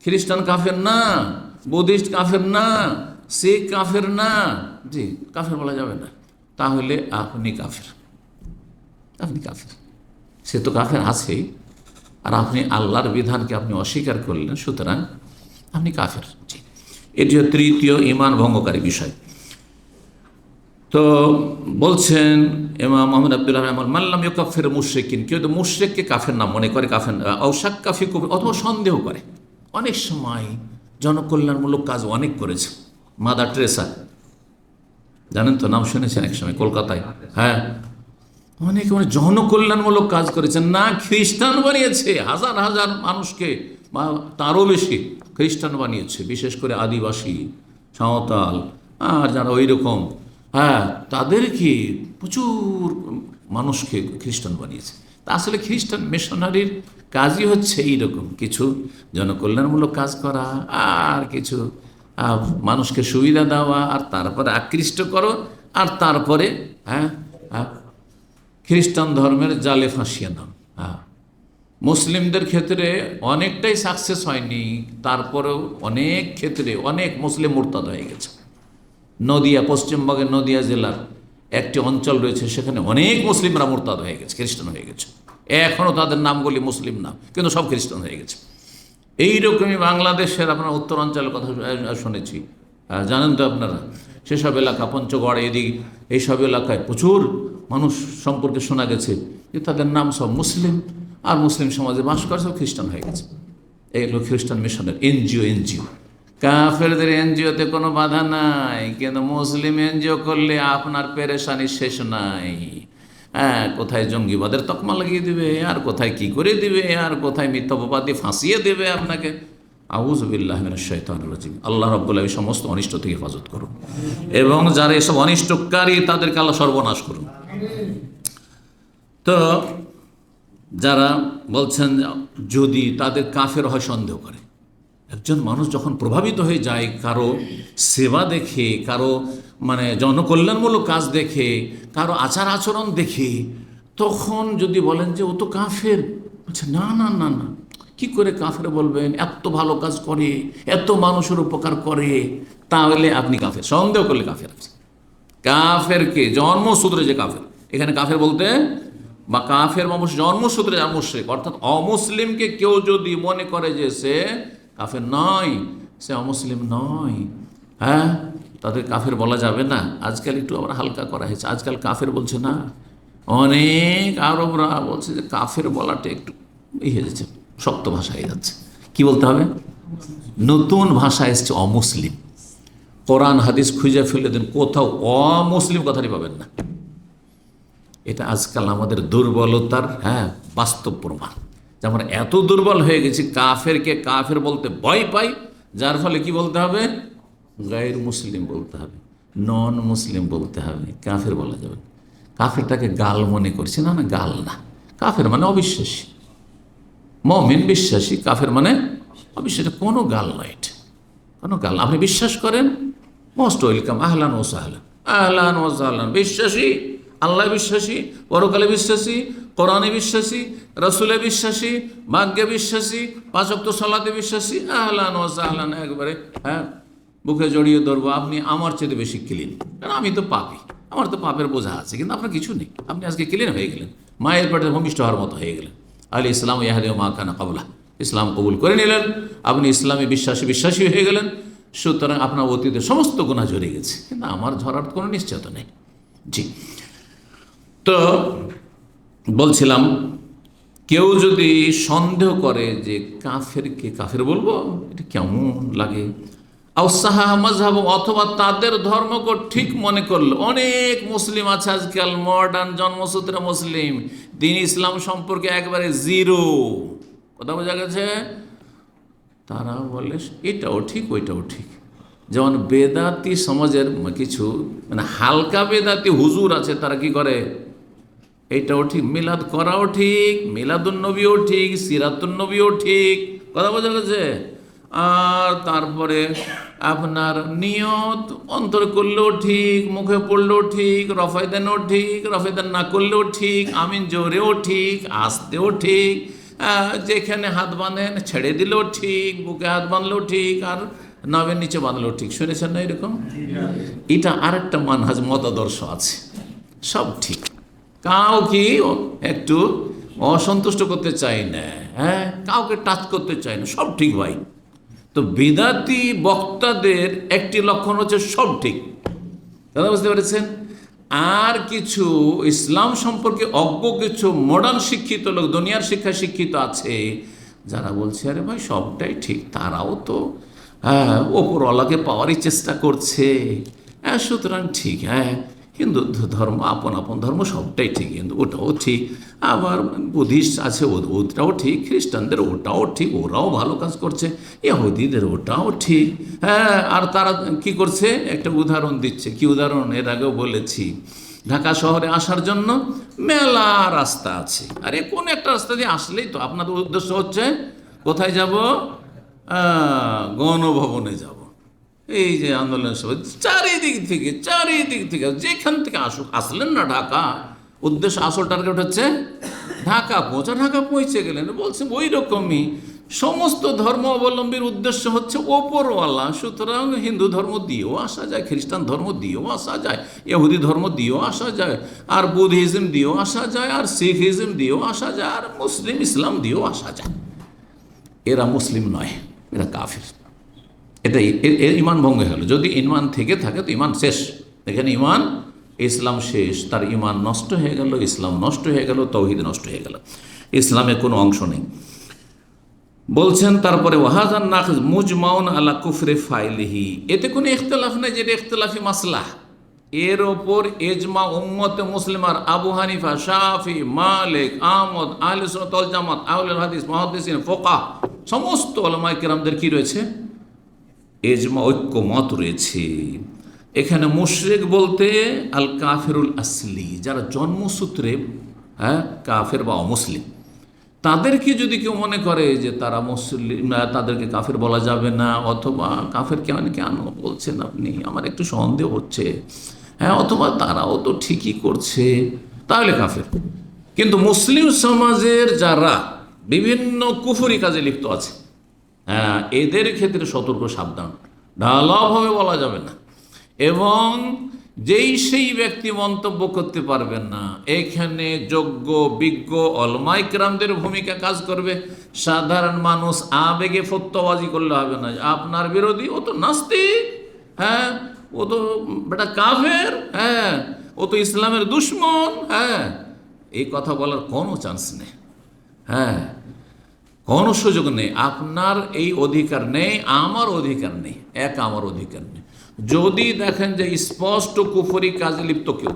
খ্রিস্টান কাফের না, বুদ্ধিস্ট কাফের না, শিখ কাফের না, জি, কাফের বলা যাবে না, তাহলে আপনি কাফের, আপনি কাফের। সে তো কাফের আছেই, আর আপনি আল্লাহর বিধানকে আপনি অস্বীকার করলেন, সুতরাং আপনি কাফের। জি, এটি তৃতীয় ঈমান ভঙ্গকারী বিষয়। তো বলছেন ইমাম মুহাম্মদ আব্দুল্লাহ রাহমাহুল্লাহ, মাল্লাম ইউকাফির মুশরিকিন, কেউ তো মুশরিককে কাফের না মনে করে, কাফের শাক্কা ফি কুফর, অথবা সন্দেহ করে। অনেক সময় জনকল্যাণমূলক কাজ অনেক করেছে, মাদার টেরেসা, জানেন তো, নাম শুনেছেন এক সময় কলকাতায়, হ্যাঁ, অনেকে মানে জনকল্যাণমূলক কাজ করেছেন, না খ্রিস্টান বানিয়েছে, হাজার হাজার মানুষকে বা তারও বেশি খ্রিস্টান বানিয়েছে, বিশেষ করে আদিবাসী, সাঁওতাল আর যারা ওই রকম, হ্যাঁ, তাদেরকে প্রচুর মানুষকে খ্রিস্টান বানিয়েছে। তা আসলে খ্রিস্টান মিশনারির কাজই হচ্ছে এইরকম কিছু জনকল্যাণমূলক কাজ করা, আর কিছু মানুষকে সুবিধা দেওয়া, আর তারপরে আকৃষ্ট করো, আর তারপরে হ্যাঁ খ্রিস্টান ধর্মের জালে ফাঁসিয়ে দাও। মুসলিমদের ক্ষেত্রে অনেকটাই সাকসেস হয়নি, তারপরেও অনেক ক্ষেত্রে অনেক মুসলিম মুরতাদ হয়ে গেছে। নদিয়া, পশ্চিমবঙ্গের নদিয়া জেলার একটি অঞ্চল রয়েছে, সেখানে অনেক মুসলিমরা মুরতাদ হয়ে গেছে, খ্রিস্টান হয়ে গেছে। এখনও তাদের নামগুলি মুসলিম নাম, কিন্তু সব খ্রিস্টান হয়ে গেছে। এইরকমই বাংলাদেশের আপনার উত্তরাঞ্চলের কথা শুনেছি, জানেন তো আপনারা, সেসব এলাকা পঞ্চগড় এদিক এইসব এলাকায় প্রচুর মানুষ সম্পর্কে শোনা গেছে যে তাদের নাম সব মুসলিম, আর মুসলিম সমাজে বাস করে সব খ্রিস্টান হয়ে গেছে। এগুলো খ্রিস্টান মিশনের এনজিও। কাফেরদের এনজিওতে কোনো বাধা নাই, কিন্তু মুসলিম এনজিও করলে আপনার পেরেশানি শেষ নাই। হ্যাঁ, কোথায় জঙ্গিবাদের তকমা লাগিয়ে দিবে, আর কোথায় কি করে দিবে, আর কোথায় মিথ্যাবাদী ফাঁসিয়ে দেবে আপনাকে। আউযু বিল্লাহি মিনাশ শাইতানির রাজিম। আল্লাহ রাব্বুল আলামিন সমস্ত অনিষ্ট থেকে হেফাজত করুন, এবং যারা এসব অনিষ্টকারী তাদেরকে আল্লাহ সর্বনাশ করুন। তো যারা বলছেন যদি তাদের কাফের হয় সন্দেহ করে, একজন মানুষ যখন প্রভাবিত হয়ে যায় কারো সেবা দেখে, কারো মানে জনকল্যাণমূলক কাজ দেখে, কারো আচার আচরণ দেখে, তখন যদি বলেন যে ও তো কাফের, বলছে না না না না, কি করে কাফের বলবেন, এত ভালো কাজ করে, এত মানুষের উপকার করে, তাহলে আপনি কাফের। সন্দেহ করলে কাফের আছে। কাফেরকে জন্মসূত্রে যে কাফের, এখানে কাফের বলতে বা কাফের মানুষ জন্মসূত্রে যা মুশরিক, অর্থাৎ অমুসলিমকে কেউ যদি মনে করে যে সে কাফের নয়, সে অমুসলিম নয়, হ্যাঁ, তাদের কাফের বলা যাবে না। আজকাল একটু আবার হালকা করা হয়েছে, আজকাল কাফের বলছে না, অনেক আরবরা বলছে যে কাফের বলাটা একটু হয়ে যাচ্ছে, শক্ত ভাষা হয়ে যাচ্ছে। কি বলতে হবে? নতুন ভাষা এসছে অমুসলিম। কোরআন হাদিস খুঁজে ফেলে দেন, কোথাও অমুসলিম কথাটি পাবেন না। এটা আজকাল আমাদের দুর্বলতার বাস্তব প্রমাণ, যে আমরা এত দুর্বল হয়ে গেছি, কাফেরকে কাফের বলতে ভয় পাই, যার ফলে কি বলতে হবে? গায়ের মুসলিম বলতে হবে, নন মুসলিম বলতে হবে, কাফের বলা যাবে না। কাফেরটাকে গাল মনে করছি, না না, গাল না। কাফের মানে অবিশ্বাসী, মুমিন বিশ্বাসী, কাফের মানে অবিশ্বাসী। কোনো গাল নয়, এটা কোনো গাল। আপনি বিশ্বাস করেন, মোস্ট ওয়েলকাম, আহলান ও সাহলান, আহলান ও সাহলান। বিশ্বাসী, আল্লাহ বিশ্বাসী, পরকালে বিশ্বাসী, কোরআনে বিশ্বাসী, রসুলে বিশ্বাসী, ভাগ্যে বিশ্বাসী, 5 ওয়াক্ত সালাতে বিশ্বাসী, আহলান ও সাহলান, একবারে বুকে জড়িয়ে ধরবো। আপনি আমার চেয়ে বেশি ক্লিন, কারণ আমি তো পাপী, আমার তো পাপের বোঝা আছে, কিন্তু আপনার কিছু নেই, আপনি আজকে ক্লিন হয়ে গেলেন, মায়ের পেটে ভূমিষ্ঠ হওয়ার মতো হয়ে গেলেন। আলী ইসলাম ইয়াহাদি মা কানা কাবলা, ইসলাম কবুল করে নিলেন, আপনি ইসলামে বিশ্বাসী হয়ে গেলেন। সুতরাং আপনার অতীতের সমস্ত গুনাহ ঝরে গেছে, কিন্তু আমার ঝরার কোনো নিশ্চয়তা নেই। জি, তো বলছিলাম, কেউ যদি সন্দেহ করে যে কাফেরকে কাফের বলবো, এটা কেমন লাগে, অথবা তাদের ধর্মকে ঠিক মনে করলো। অনেক মুসলিম আছে আজকাল, মডার্ন জন্মসূত্রে মুসলিম, দিন ইসলাম সম্পর্কে একবারে জিরো, কথা বোঝা গেছে। তারা বলে এটাও ঠিক ওইটাও ঠিক। যেমন বেদাতি সমাজের কিছু মানে হালকা বেদাতি হুজুর আছে, তারা কি করে, এইটাও ঠিক, মিলাদ করাও ঠিক, মিলাদুন্নবীও ঠিক, সিরাতুন্নবীও ঠিক, কথা বোঝা গেছে। আর তারপরে আপনার নিয়ত অন্তর করলেও ঠিক, মুখে পড়লেও ঠিক, রফায়দানও ঠিক, রফায়দান না করলেও ঠিক, আমিন জোরেও ঠিক, আসতেও ঠিক, যেখানে হাত বাঁধেন ছেড়ে দিলেও ঠিক, বুকে হাত বাঁধলেও ঠিক, আর নাভের নিচে বাঁধলেও ঠিক। শুনেছেন না এরকম? এটা আরেকটা মানহাজ মতাদর্শ আছে, সব ঠিক, কাউকে একটু অসন্তুষ্ট করতে চাই না, কাউকে টাচ করতে চাই না, সব ঠিক ভাই। তো বিদাতি বক্তাদের একটি লক্ষণ হচ্ছে সব ঠিক, কথা বুঝতে পেরেছেন। আর কিছু ইসলাম সম্পর্কে অজ্ঞ কিছু মডার্ন শিক্ষিত লোক, দুনিয়ার শিক্ষায় শিক্ষিত আছে, যারা বলছে আরে ভাই সবটাই ঠিক, তারাও তো ওপরওয়ালাকে পাওয়ারই চেষ্টা করছে, সুতরাং ঠিক, হিন্দু ধর্ম আপন আপন ধর্ম সবটাই ঠিক, কিন্তু ওটাও ঠিক। আবার বুদ্ধিস্ট আছে, ওটাও ঠিক, খ্রিস্টানদের ওটাও ঠিক, ওরাও ভালো কাজ করছে, ইহুদিদের ওটাও ঠিক। আর তারা কি করছে, একটা উদাহরণ দিচ্ছে। কি উদাহরণ? এর আগেও বলেছি, ঢাকা শহরে আসার জন্য মেলা রাস্তা আছে, আরে কোন একটা রাস্তা দিয়ে আসলেই তো আপনাদের উদ্দেশ্য হচ্ছে কোথায় যাব, গণভবনে যাব, এই যে আন্দোলন সভা চারিদিক থেকে যেখান থেকে আসলেন না ঢাকা, উদ্দেশ্য আসল টার্গেট হচ্ছে ঢাকা পৌঁছে গেলেন। বলছে ওই রকমই সমস্ত ধর্ম অবলম্বীর উদ্দেশ্য হচ্ছে ওপরওয়ালা। সুতরাং হিন্দু ধর্ম দিয়েও আসা যায়, খ্রিস্টান ধর্ম দিয়েও আসা যায়, ইহুদি ধর্ম দিয়েও আসা যায়, আর বুদ্ধিজম দিয়েও আসা যায়, আর শিখিজম দিয়েও আসা যায়, আর ইসলাম দিয়েও আসা যায়। এরা মুসলিম নয়, এরা কাফির। এটাই এর ইমান ভঙ্গ হয়ে গেল। যদি ইমান থেকে থাকে তো ইমান শেষ। এখানে ইমান, ইসলাম শেষ, তার ইমান নষ্ট হয়ে গেল, ইসলাম নষ্ট হয়ে গেল, তৌহিদ নষ্ট হয়ে গেল, ইসলামের কোনো অংশ নেই। বলছেন তারপরে ওয়াহাজান নাকজ মুজমাউন আলা কুফরে ফাইলিহি, এতে কোনো ইখতিলাফ নেই, যেটা ইখতিলাফি মাসলাহ, এর ওপর এজমা উম্মতে মুসলিমার আবু হানিফা, শাফি, মালিক, আহমদ, আহলে সুন্নাত ওয়াল জামাত, আহলুল হাদিস, মুহাদ্দিসিন, ফুকাহা, সমস্ত উলামায়ে কেরামদের কি রয়েছে? এজমা, ঐক্যমত রয়েছে। এখানে মুশরিক বলতে আল কাফিরুল আসলি, যারা জন্মসূত্রে কাফের বা অমুসলিম, তাদেরকে যদি কেউ মনে করে যে তারা মুসলিম, তাদেরকে কাফের বলা যাবে না, অথবা কাফের কেন বলছেন আপনি, আমার একটু সন্দেহ হচ্ছে, অথবা তারাও তো ঠিকই করছে, তাহলে কাফের। কিন্তু মুসলিম সমাজের যারা বিভিন্ন কুফরি কাজে লিপ্ত আছে, এদের ক্ষেত্রে সতর্ক, সাবধান, ঢালাওভাবে বলা যাবে না। এবং সেই ব্যক্তি মন্তব্য করতে পারবেন না, এখানে যোগ্য বিজ্ঞ ওলামায়ে কেরামদের ভূমিকা কাজ করবে। সাধারণ মানুষ আবেগে ফতোয়াবাজি করলে হবে না। আপনার বিরোধী ও তো নাস্তিক, ও তো বেটা কাফের, ও তো ইসলামের দুশ্মন, এই কথা বলার কোনো চান্স নেই, কোনো সুযোগ নেই। আপনার এই অধিকার নেই, আমার অধিকার নেই, আমার অধিকার নেই। যদি দেখেন যে স্পষ্ট কুফরি কাজে লিপ্ত কেউ,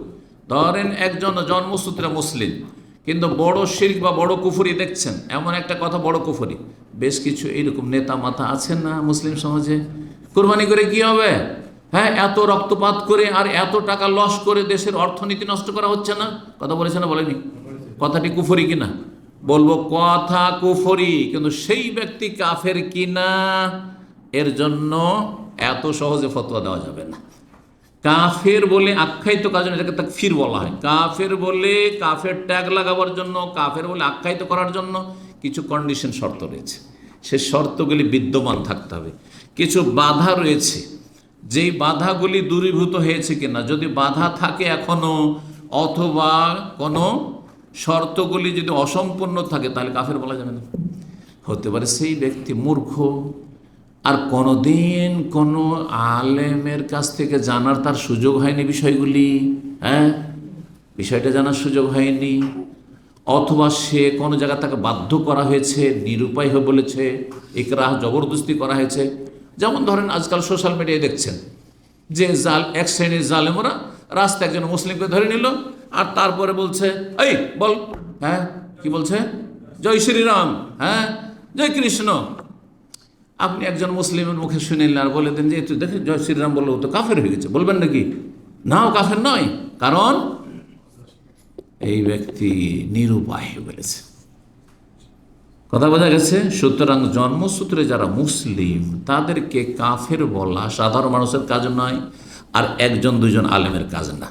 ধরেন একজন জন্মসূত্রে মুসলিম কিন্তু বড় শিরক বা বড় কুফরি দেখছেন, এমন একটা কথা বড় কুফরি, বেশ কিছু এইরকম নেতা মাথা আছেন না মুসলিম সমাজে, কুরবানি করে কি হবে? এত রক্তপাত করে আর এত টাকা লস করে দেশের অর্থনীতি নষ্ট করা হচ্ছে না? কথা বলেছে না, বলেনি? কথাটি কুফরি কিনা? বলবো কথা কুফরি, কিন্তু সেই ব্যক্তি কাফের কিনা এর জন্য এত সহজে ফতোয়া দেওয়া যাবে না। কাফের বলে আখ্যায়িত কাজ, এটাকে তাকফির বলা হয়। কাফের বলে, কাফের ট্যাগ লাগাবার জন্য, কাফের বলে আখ্যায়িত করার জন্য কিছু কন্ডিশন, শর্ত রয়েছে। সে শর্তগুলি বিদ্যমান থাকতে হবে। কিছু বাধা রয়েছে, যেই বাধাগুলি দূরীভূত হয়েছে কিনা, যদি বাধা থাকে এখনো, অথবা কোনো শর্তগুলি যদি অসম্পূর্ণ থাকে, তাহলে কাফের বলা যাবে না। হতে পারে সেই ব্যক্তি মূর্খ, আর কোনোদিন কোনো আলেমের কাছ থেকে জানার তার সুযোগ হয়নি বিষয়গুলি, বিষয়টা জানার সুযোগ হয়নি, অথবা সে কোনো জায়গা তাকে বাধ্য করা হয়েছে, নিরুপায় হয়ে বলেছে, ইকরাহ, জবরদস্তি করা হয়েছে। যেমন ধরেন আজকাল সোশ্যাল মিডিয়ায় দেখছেন যে এক শ্রেণীর জালেমরা রাস্তা একজন মুসলিমকে ধরে নিল, আর তারপরে বলছে, এই বল, কি বলছে? জয় শ্রীরাম, জয় কৃষ্ণ। আপনি একজন মুসলিমের মুখে শুনে নিলেন আর বলে দেন যে তুই দেখে জয় শ্রীরাম বললো, তো কাফের হয়ে গেছে, বলবেন নাকি? নাও, কাফের নয়, কারণ এই ব্যক্তি নিরুপায় হয়ে বলেছে। কথা বোঝা গেছে? সুতরাং জন্মসূত্রে যারা মুসলিম, তাদেরকে কাফের বলা সাধারণ মানুষের কাজ নয়, আর একজন দুজন আলেমের কাজ না।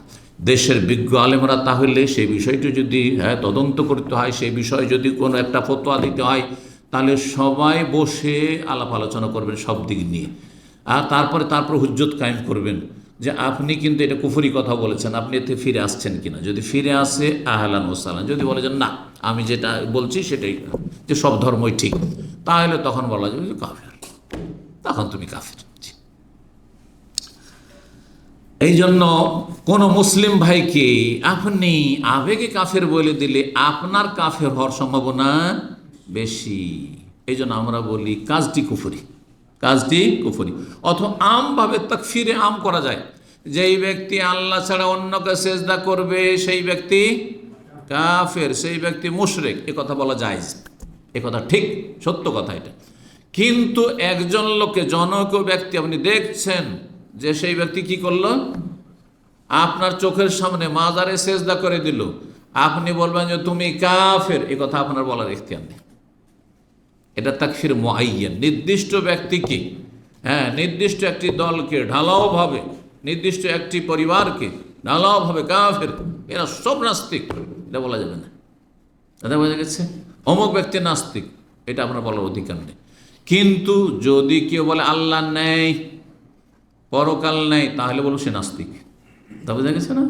দেশের বিজ্ঞ আলেমরা তাহলে সেই বিষয়টি যদি তদন্ত করতে হয়, সেই বিষয়ে যদি কোনো একটা ফতোয়া দিতে হয়, তাহলে সবাই বসে আলাপ আলোচনা করবেন সব দিক নিয়ে, আর তারপর হুজ্জত কায়েম করবেন যে আপনি কিন্তু এটা কুফরি কথা বলেছেন, আপনি এতে ফিরে আসছেন কিনা। যদি ফিরে আসে আহলান ও সাহলান, যদি বলে যে না আমি যেটা বলছি সেটাই, যে সব ধর্মই ঠিক, তাহলে তখন বলা যাবে যে কাফের, তখন তুমি কাফের। এই জন্য কোনো মুসলিম ভাইকে আপনি আবেগে কাফের বলে দিলে আপনার কাফের হওয়ার সম্ভাবনা বেশি। এই জন্য আমরা বলি কাজটি কুফরি, অথবা আমভাবে তাকফিরে আম করা যায়। যেই ব্যক্তি আল্লাহ ছাড়া অন্যকে সেজদা করবে সেই ব্যক্তি কাফের, সেই ব্যক্তি মুশরিক, এ কথা বলা জায়েজ, এ কথা ঠিক, সত্য কথা এটা। কিন্তু একজন লোকে, জনৈক ব্যক্তি আপনি দেখছেন যে সেই ব্যক্তি কি করলো, আপনার চোখের সামনে মাজারে সেজদা করে দিল, আপনি বলবেন যে তুমি কাফের, এ কথা আপনার বলার ইখতিয়ার নেই। এটা তাকফির মুআয়্যান, নির্দিষ্ট ব্যক্তিকে হ্যাঁ, নির্দিষ্ট একটি দলকে ঢালাওভাবে, নির্দিষ্ট একটি পরিবারকে ঢালাওভাবে কাফের, এরা সব নাস্তিক, এটা বলা যাবে না। এটা বোঝা গেছে? অমুক ব্যক্তি নাস্তিক, এটা আপনার বলার অধিকার নেই। কিন্তু যদি কেউ বলে আল্লাহ নেই, পরকাল নেই, তাহলে বলবো সে নাস্তিক। তা বোঝা গেছে না?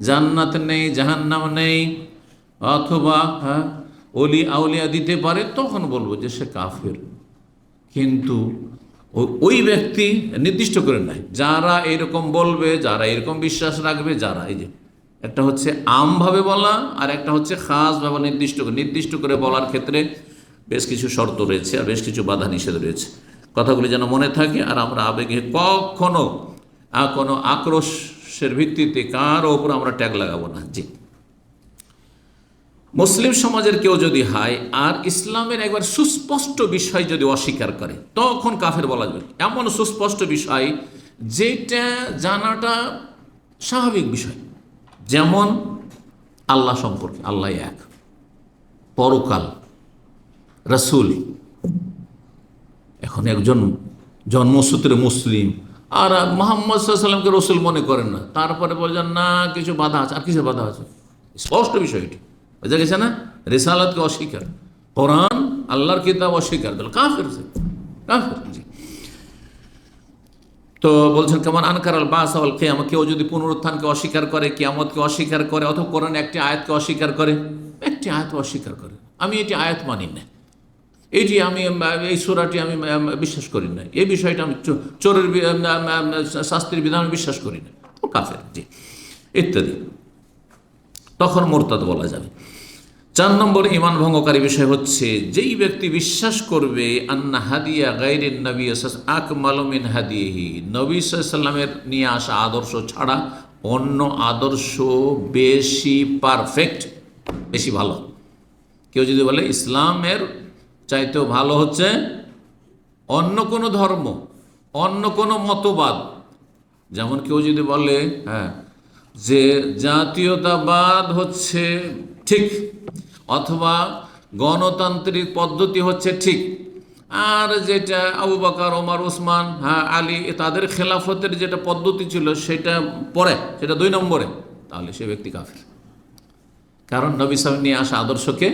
জান্নাত নেই, জাহান্নাম নেই, অথবা হ্যাঁ অলি আউলিয়া দিতে পারে, তখন বলবো যে সে কাফের। কিন্তু ওই ব্যক্তি নির্দিষ্ট করে নাই, যারা এরকম বলবে, যারা এরকম বিশ্বাস রাখবে, যারা এই যে একটা হচ্ছে আমভাবে বলা, আর একটা হচ্ছে খাসভাবে নির্দিষ্ট করে বলার ক্ষেত্রে বেশ কিছু শর্ত রয়েছে আর বেশ কিছু বাধা নিষেধ রয়েছে। কথাগুলি যেন মনে থাকে, আর আমরা আবেগে কখনো কোনো আক্রোশের ভিত্তিতে কারো ওপর আমরা ট্যাগ লাগাবো না। জি, মুসলিম সমাজের কেউ যদি হয় আর ইসলামের একবার সুস্পষ্ট বিষয় যদি অস্বীকার করে, তখন কাফের বলা যাবে। এমন সুস্পষ্ট বিষয় যেটা জানাটা স্বাভাবিক বিষয়, যেমন আল্লাহ সম্পর্কে, আল্লাহ এক, পরকাল, রাসূল। এখন একজন জন্মসূত্রে মুসলিম আর মুহাম্মদ সাল্লাল্লাহু আলাইহি ওয়াসাল্লামকে রসুল মনে করেন না, তারপরে বলছেন না কিছু বাধা আছে। আর কিসের বাধা আছে? স্পষ্ট বিষয়টি বোঝা গেছে না? রিসালাতকে অস্বীকার, কোরআন আল্লাহর কিতাব অস্বীকার, কাফের। জি। তো বলছেন কেমন আনকার আল বাস ওয়াল কিয়ামত, কেউ যদি পুনরুত্থানকে অস্বীকার করে, কিয়ামতকে অস্বীকার করে, অথবা কোরআন একটি আয়াতকে অস্বীকার করে, একটি আয়াত অস্বীকার করে, আমি এটি আয়াত মানি না, এইটি আমি এই সূরাটি আমি বিশ্বাস করি না, এই বিষয়টা আমি চোরের শাস্তির বিধান বিশ্বাস করি না, ও কাফের। জি, ইত্যাদি, তখন মুরতাদ বলা যাবে। 4 নম্বর ঈমান ভঙ্গকারী বিষয় হচ্ছে যেই ব্যক্তি বিশ্বাস করবে আন্না হাদিয়া গায়রিন নবী আকমালু মিন হাদিহি, নবী সাল্লাল্লাহু আলাইহি ওয়াসাল্লামের নিয়ে আসা আদর্শ ছাড়া অন্য আদর্শ বেশি পারফেক্ট, বেশি ভালো। কেউ যদি বলে ইসলামের চাইতেও ভালো হচ্ছে অন্য কোনো ধর্ম, অন্য কোনো মতবাদ, যেমন কেউ যদি বলে হ্যাঁ যে জাতীয়তাবাদ হচ্ছে ঠিক, অথবা গণতান্ত্রিক পদ্ধতি হচ্ছে ঠিক, আর যেটা আবু বকর, ওমর, ওসমান, হ্যাঁ আলী, তাদের খেলাফতের যেটা পদ্ধতি ছিল সেটা পরে, সেটা 2 নম্বরে, তাহলে সে ব্যক্তি কাফের। কারণ নবী সাল্লাল্লাহু নিয়ে আসা আদর্শকে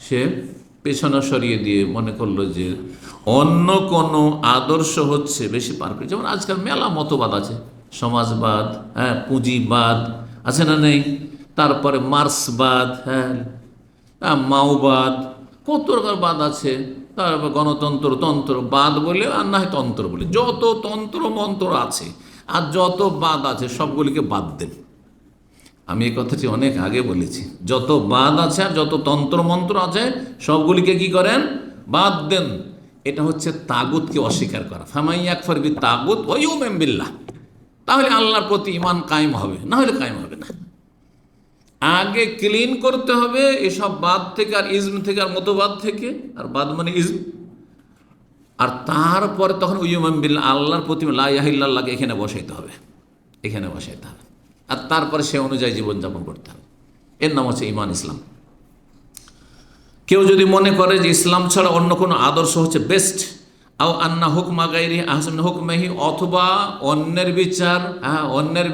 সে পেছনে সরিয়ে দিয়ে মনে করলো যে অন্য কোনো আদর্শ হচ্ছে বেশি পারফেক্ট। যেমন আজকাল মেলা মতবাদ আছে, সমাজবাদ, হ্যাঁ পুঁজিবাদ আছে না নেই, তারপরে মার্ক্সবাদ, হ্যাঁ মাওবাদ, কত রকম বাদ আছে, তারপর গণতন্ত্র, তন্ত্রবাদ বলে, আর না হয় তন্ত্র বলে, যত তন্ত্র মন্ত্র আছে আর যত বাদ আছে সবগুলিকে বাদ দেন। আমি এই কথাটি অনেক আগে বলেছি, যত বাদ আছে আর যত তন্ত্র মন্ত্র আছে সবগুলিকে কি করেন? বাদ দেন। এটা হচ্ছে তাগুতকে অস্বীকার করা। ফামান ইয়াকফুর বিত-তাগুত ওয়া ইউমিন বিল্লাহ, তাহলে আল্লাহর প্রতি ঈমান কায়েম হবে, না হলে কায়েম হবে না। আগে ক্লিন করতে হবে এসব বাদ থেকে, আর ইজম থেকে, আর মতবাদ থেকে, আর বাদ মানে ইজম, আর তারপরে তখন ইউমিন বিল্লাহ, আল্লাহর প্রতি লা ইলাহা ইল্লাল্লাহকে এখানে বসাইতে হবে, এখানে বসাইতে হবে, আর তারপরে সে অনুযায়ী জীবনযাপন করতে হবে। এর নাম হচ্ছে ঈমান, ইসলাম। কেউ যদি মনে করে যে ইসলাম ছাড়া অন্য কোনো আদর্শ হচ্ছে বেস্ট, আও আন্না হুকমা গায়রি আহসান হুকমিহি, অথবা অন্যের বিচার, হ্যাঁ অন্যের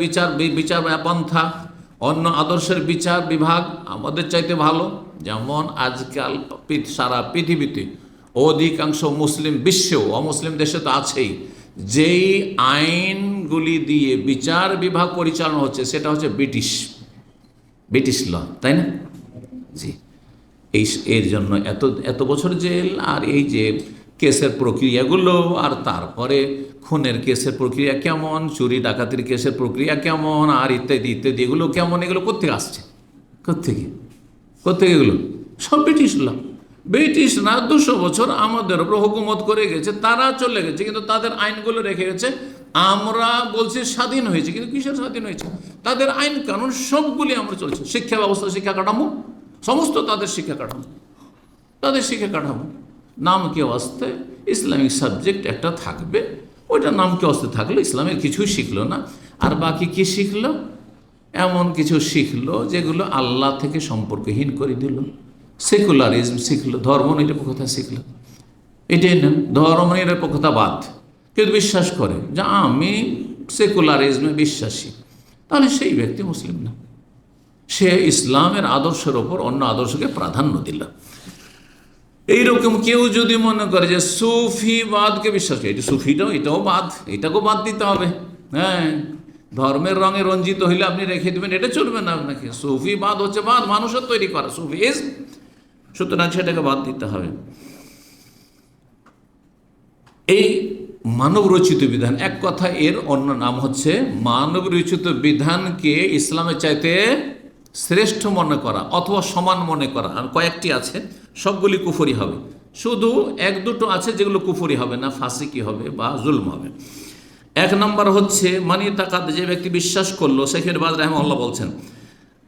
বিচার পন্থা, অন্য আদর্শের বিচার বিভাগ আমাদের চাইতে ভালো। যেমন আজকাল সারা পৃথিবীতে অধিকাংশ মুসলিম বিশ্বেও, অমুসলিম দেশে তো আছেই, যেই আইনগুলি দিয়ে বিচার বিভাগ পরিচালনা হচ্ছে সেটা হচ্ছে ব্রিটিশ ল, তাই না? জি, এর জন্য এত বছর জেল, আর এই যে কেসের প্রক্রিয়াগুলো, আর তারপরে খুনের কেসের প্রক্রিয়া কেমন, চুরি ডাকাতির কেসের প্রক্রিয়া কেমন, আর ইত্যাদি ইত্যাদি, এগুলো কেমন, এগুলো কোত্থেকে আসছে? কোত্থেকে এগুলো? সব ব্রিটিশরা 200 বছর আমাদের উপর হুকুমত করে গেছে, তারা চলে গেছে, কিন্তু তাদের আইনগুলো রেখে গেছে। আমরা বলছি স্বাধীন হয়েছে, কিন্তু কিসের স্বাধীন হয়েছে? তাদের আইন কানুন সবগুলি আমরা চলছে। শিক্ষা ব্যবস্থা, শিক্ষা কাঠামো, সমস্ত তাদের শিক্ষা কাঠামো, নাম কে আসতে ইসলামিক সাবজেক্ট একটা থাকবে, ওইটা নাম কে আসতে থাকলো, ইসলামের কিছুই শিখলো না, আর বাকি কি শিখলো? এমন কিছু শিখলো যেগুলো আল্লাহ থেকে সম্পর্কহীন করে দিল। সেকুলারিজম শিখলো, ধর্ম নিরপেক্ষতা শিখলো। এটাই না, ধর্ম নিরপেক্ষতা বাদ, কেউ বিশ্বাস করে যে আমি সেকুলারিজমে বিশ্বাসী, তাহলে সেই ব্যক্তি মুসলিম না, সে ইসলামের আদর্শের ওপর অন্য আদর্শকে প্রাধান্য দিল। এইরকম কেউ যদি মনে করে যে সুফিবাদকে বিশ্বাস করে, এটি সুফিটাও এটাও বাদ, এটাকেও বাদ দিতে হবে, হ্যাঁ, ধর্মের রঙে রঞ্জিত হইলে আপনি রেখে দেবেন, এটা চলবে না আপনাকে। সুফিবাদ হচ্ছে বাদ, মানুষের তৈরি করা সুফিজম, সুতরাং সেটাকে বাদ দিতে হবে। এই মানব রচিত বিধান, এক কথা এর অন্য নাম হচ্ছে মানব রচিত বিধানকে ইসলামের চাইতে শ্রেষ্ঠ মনে করা অথবা সমান মনে করা। আর কয়েকটি আছে, সবগুলি কুফরি হবে, শুধু এক দুটো আছে যেগুলো কুফরি হবে না, ফাসিকি হবে বা জুলম হবে। এক নম্বর হচ্ছে মানি তাকাদ, যে ব্যক্তি বিশ্বাস করলো, সেখানে বাজ রাহমাহুল্লাহ বলছেন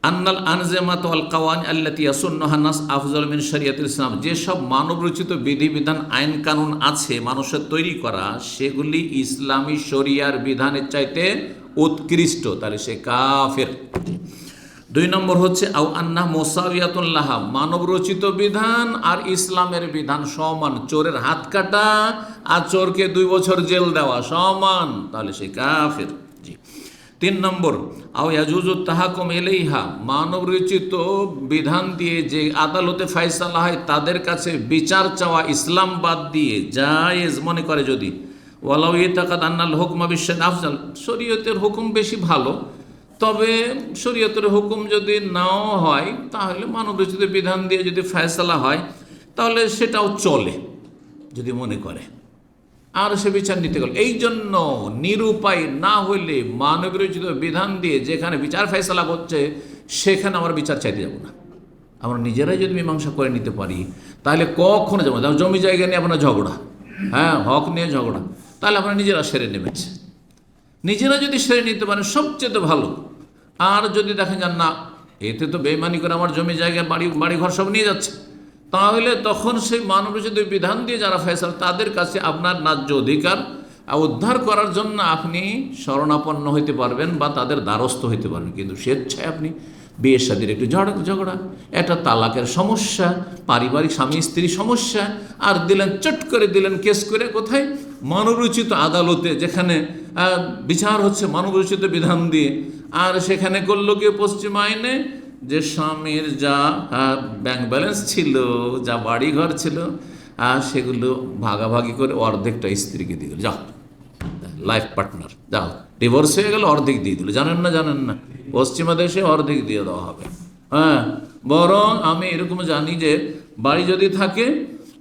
আন্নাল আনজামাত ওয়াল কাওয়ান আল্লাতী ইয়াসুন্নুহা নাস আফজাল মিন শরিয়াতুল ইসলাম, যেসব মানবরচিত বিধিবিধান আইন কানুন আছে মানুষের তৈরি করা, সেগুলি ইসলামী শরিয়ার বিধানের চাইতে উৎকৃষ্ট, তাহলে সে কাফের। দুই নম্বর হচ্ছে আও আন্না মুসাওয়াতুন লাহা, মানবরচিত বিধান আর ইসলামের বিধান সমান, চোরের হাত কাটা আর চোরকে 2 বছর জেল দেওয়া সমান, তাহলে সে কাফের। জি। 3 নম্বর আও ইয়াজুজুত তাহাকুম ইলাইহা, মানবরচিত বিধান দিয়ে যে আদালতে ফয়সালা হয় তাদের কাছে বিচার চাওয়া ইসলাম বাদ দিয়ে জায়েজ মনে করে যদি, ওয়ালাউ ইতাকাদ আন্নাল হুকমা বিশান আফজাল, শরীয়তের হুকুম বেশি ভালো, তবে শরীয়তের হুকুম যদি নাও হয় তাহলে মানবরচিত বিধান দিয়ে যদি ফয়সালা হয় তাহলে সেটাও চলে যদি মনে করে, আর সে বিচার নিতে গেল। এই জন্য নিরুপায় না হইলে মানবরচিত বিধান দিয়ে যেখানে বিচার ফয়সালা করছে সেখানে আমরা বিচার চাইতে যাব না। আমরা নিজেরাই যদি মীমাংসা করে নিতে পারি তাহলে কখনো যাবো না। জমি জায়গা নিয়ে আপনার ঝগড়া, হ্যাঁ, হক নিয়ে ঝগড়া, তাহলে আমরা নিজেরা সেরে নেবেছে, নিজেরা যদি সেরে নিতে পারেন সবচেয়ে ভালো। আর যদি দেখেন যান না, এতে তো বেইমানি করে আমার জমি জায়গা বাড়িঘর সব নিয়ে যাচ্ছে, তাহলে তখন সেই মানবরচিত বিধান দিয়ে যারা ফয়সালা তাদের কাছে আপনার ন্যায্য অধিকার উদ্ধার করার জন্য আপনি শরণাপন্ন হইতে পারবেন বা তাদের দ্বারস্থ হইতে পারবেন। কিন্তু স্বেচ্ছায় আপনি বিয়ের সাথীর একটু ঝগড়া, একটা তালাকের সমস্যা, পারিবারিক স্বামী স্ত্রী সমস্যা, আর দিলেন চট করে দিলেন কেস করে কোথায়, মানবরচিত আদালতে, যেখানে বিচার হচ্ছে মানবরচিত বিধান দিয়ে, আর সেখানে করলো কি পশ্চিম আইনে যে স্বামীর যা ব্যাংক ব্যালেন্স ছিল, যা বাড়িঘর ছিল, সেগুলো ভাগাভাগি করে অর্ধেকটা স্ত্রীকে দিয়ে দিল, যাও লাইফ পার্টনার, যাও ডিভোর্স হয়ে গেল, অর্ধেক দিয়ে দিল। জানেন না পশ্চিমা দেশে অর্ধেক দিয়ে দেওয়া হবে। হ্যাঁ, বরং আমি এরকম জানি যে বাড়ি যদি থাকে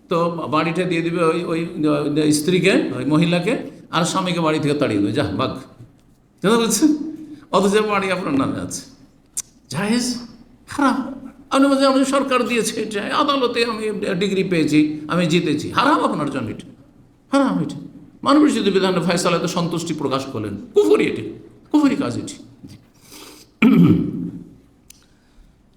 তো বাড়িটা দিয়ে দিবে ওই স্ত্রীকে, ওই মহিলাকে, আর স্বামীকে বাড়ি থেকে তাড়িয়ে দেবে, যা ভাগ, জানা বলছেন, অথচ বাড়ি আপনার নামে আছে। জায়েজ? হারাম। আপনি বলছেন আমি সরকার দিয়েছে, এটা আদালতে আমি ডিগ্রি পেয়েছি, আমি জিতেছি, হারাম আপনার জন্য, এটা হারাম। এটা মানবরচিত বিধানের ফয়সালাতে সন্তুষ্টি প্রকাশ করলেন, কুফরি, এটি কুফরি কাজ এটি।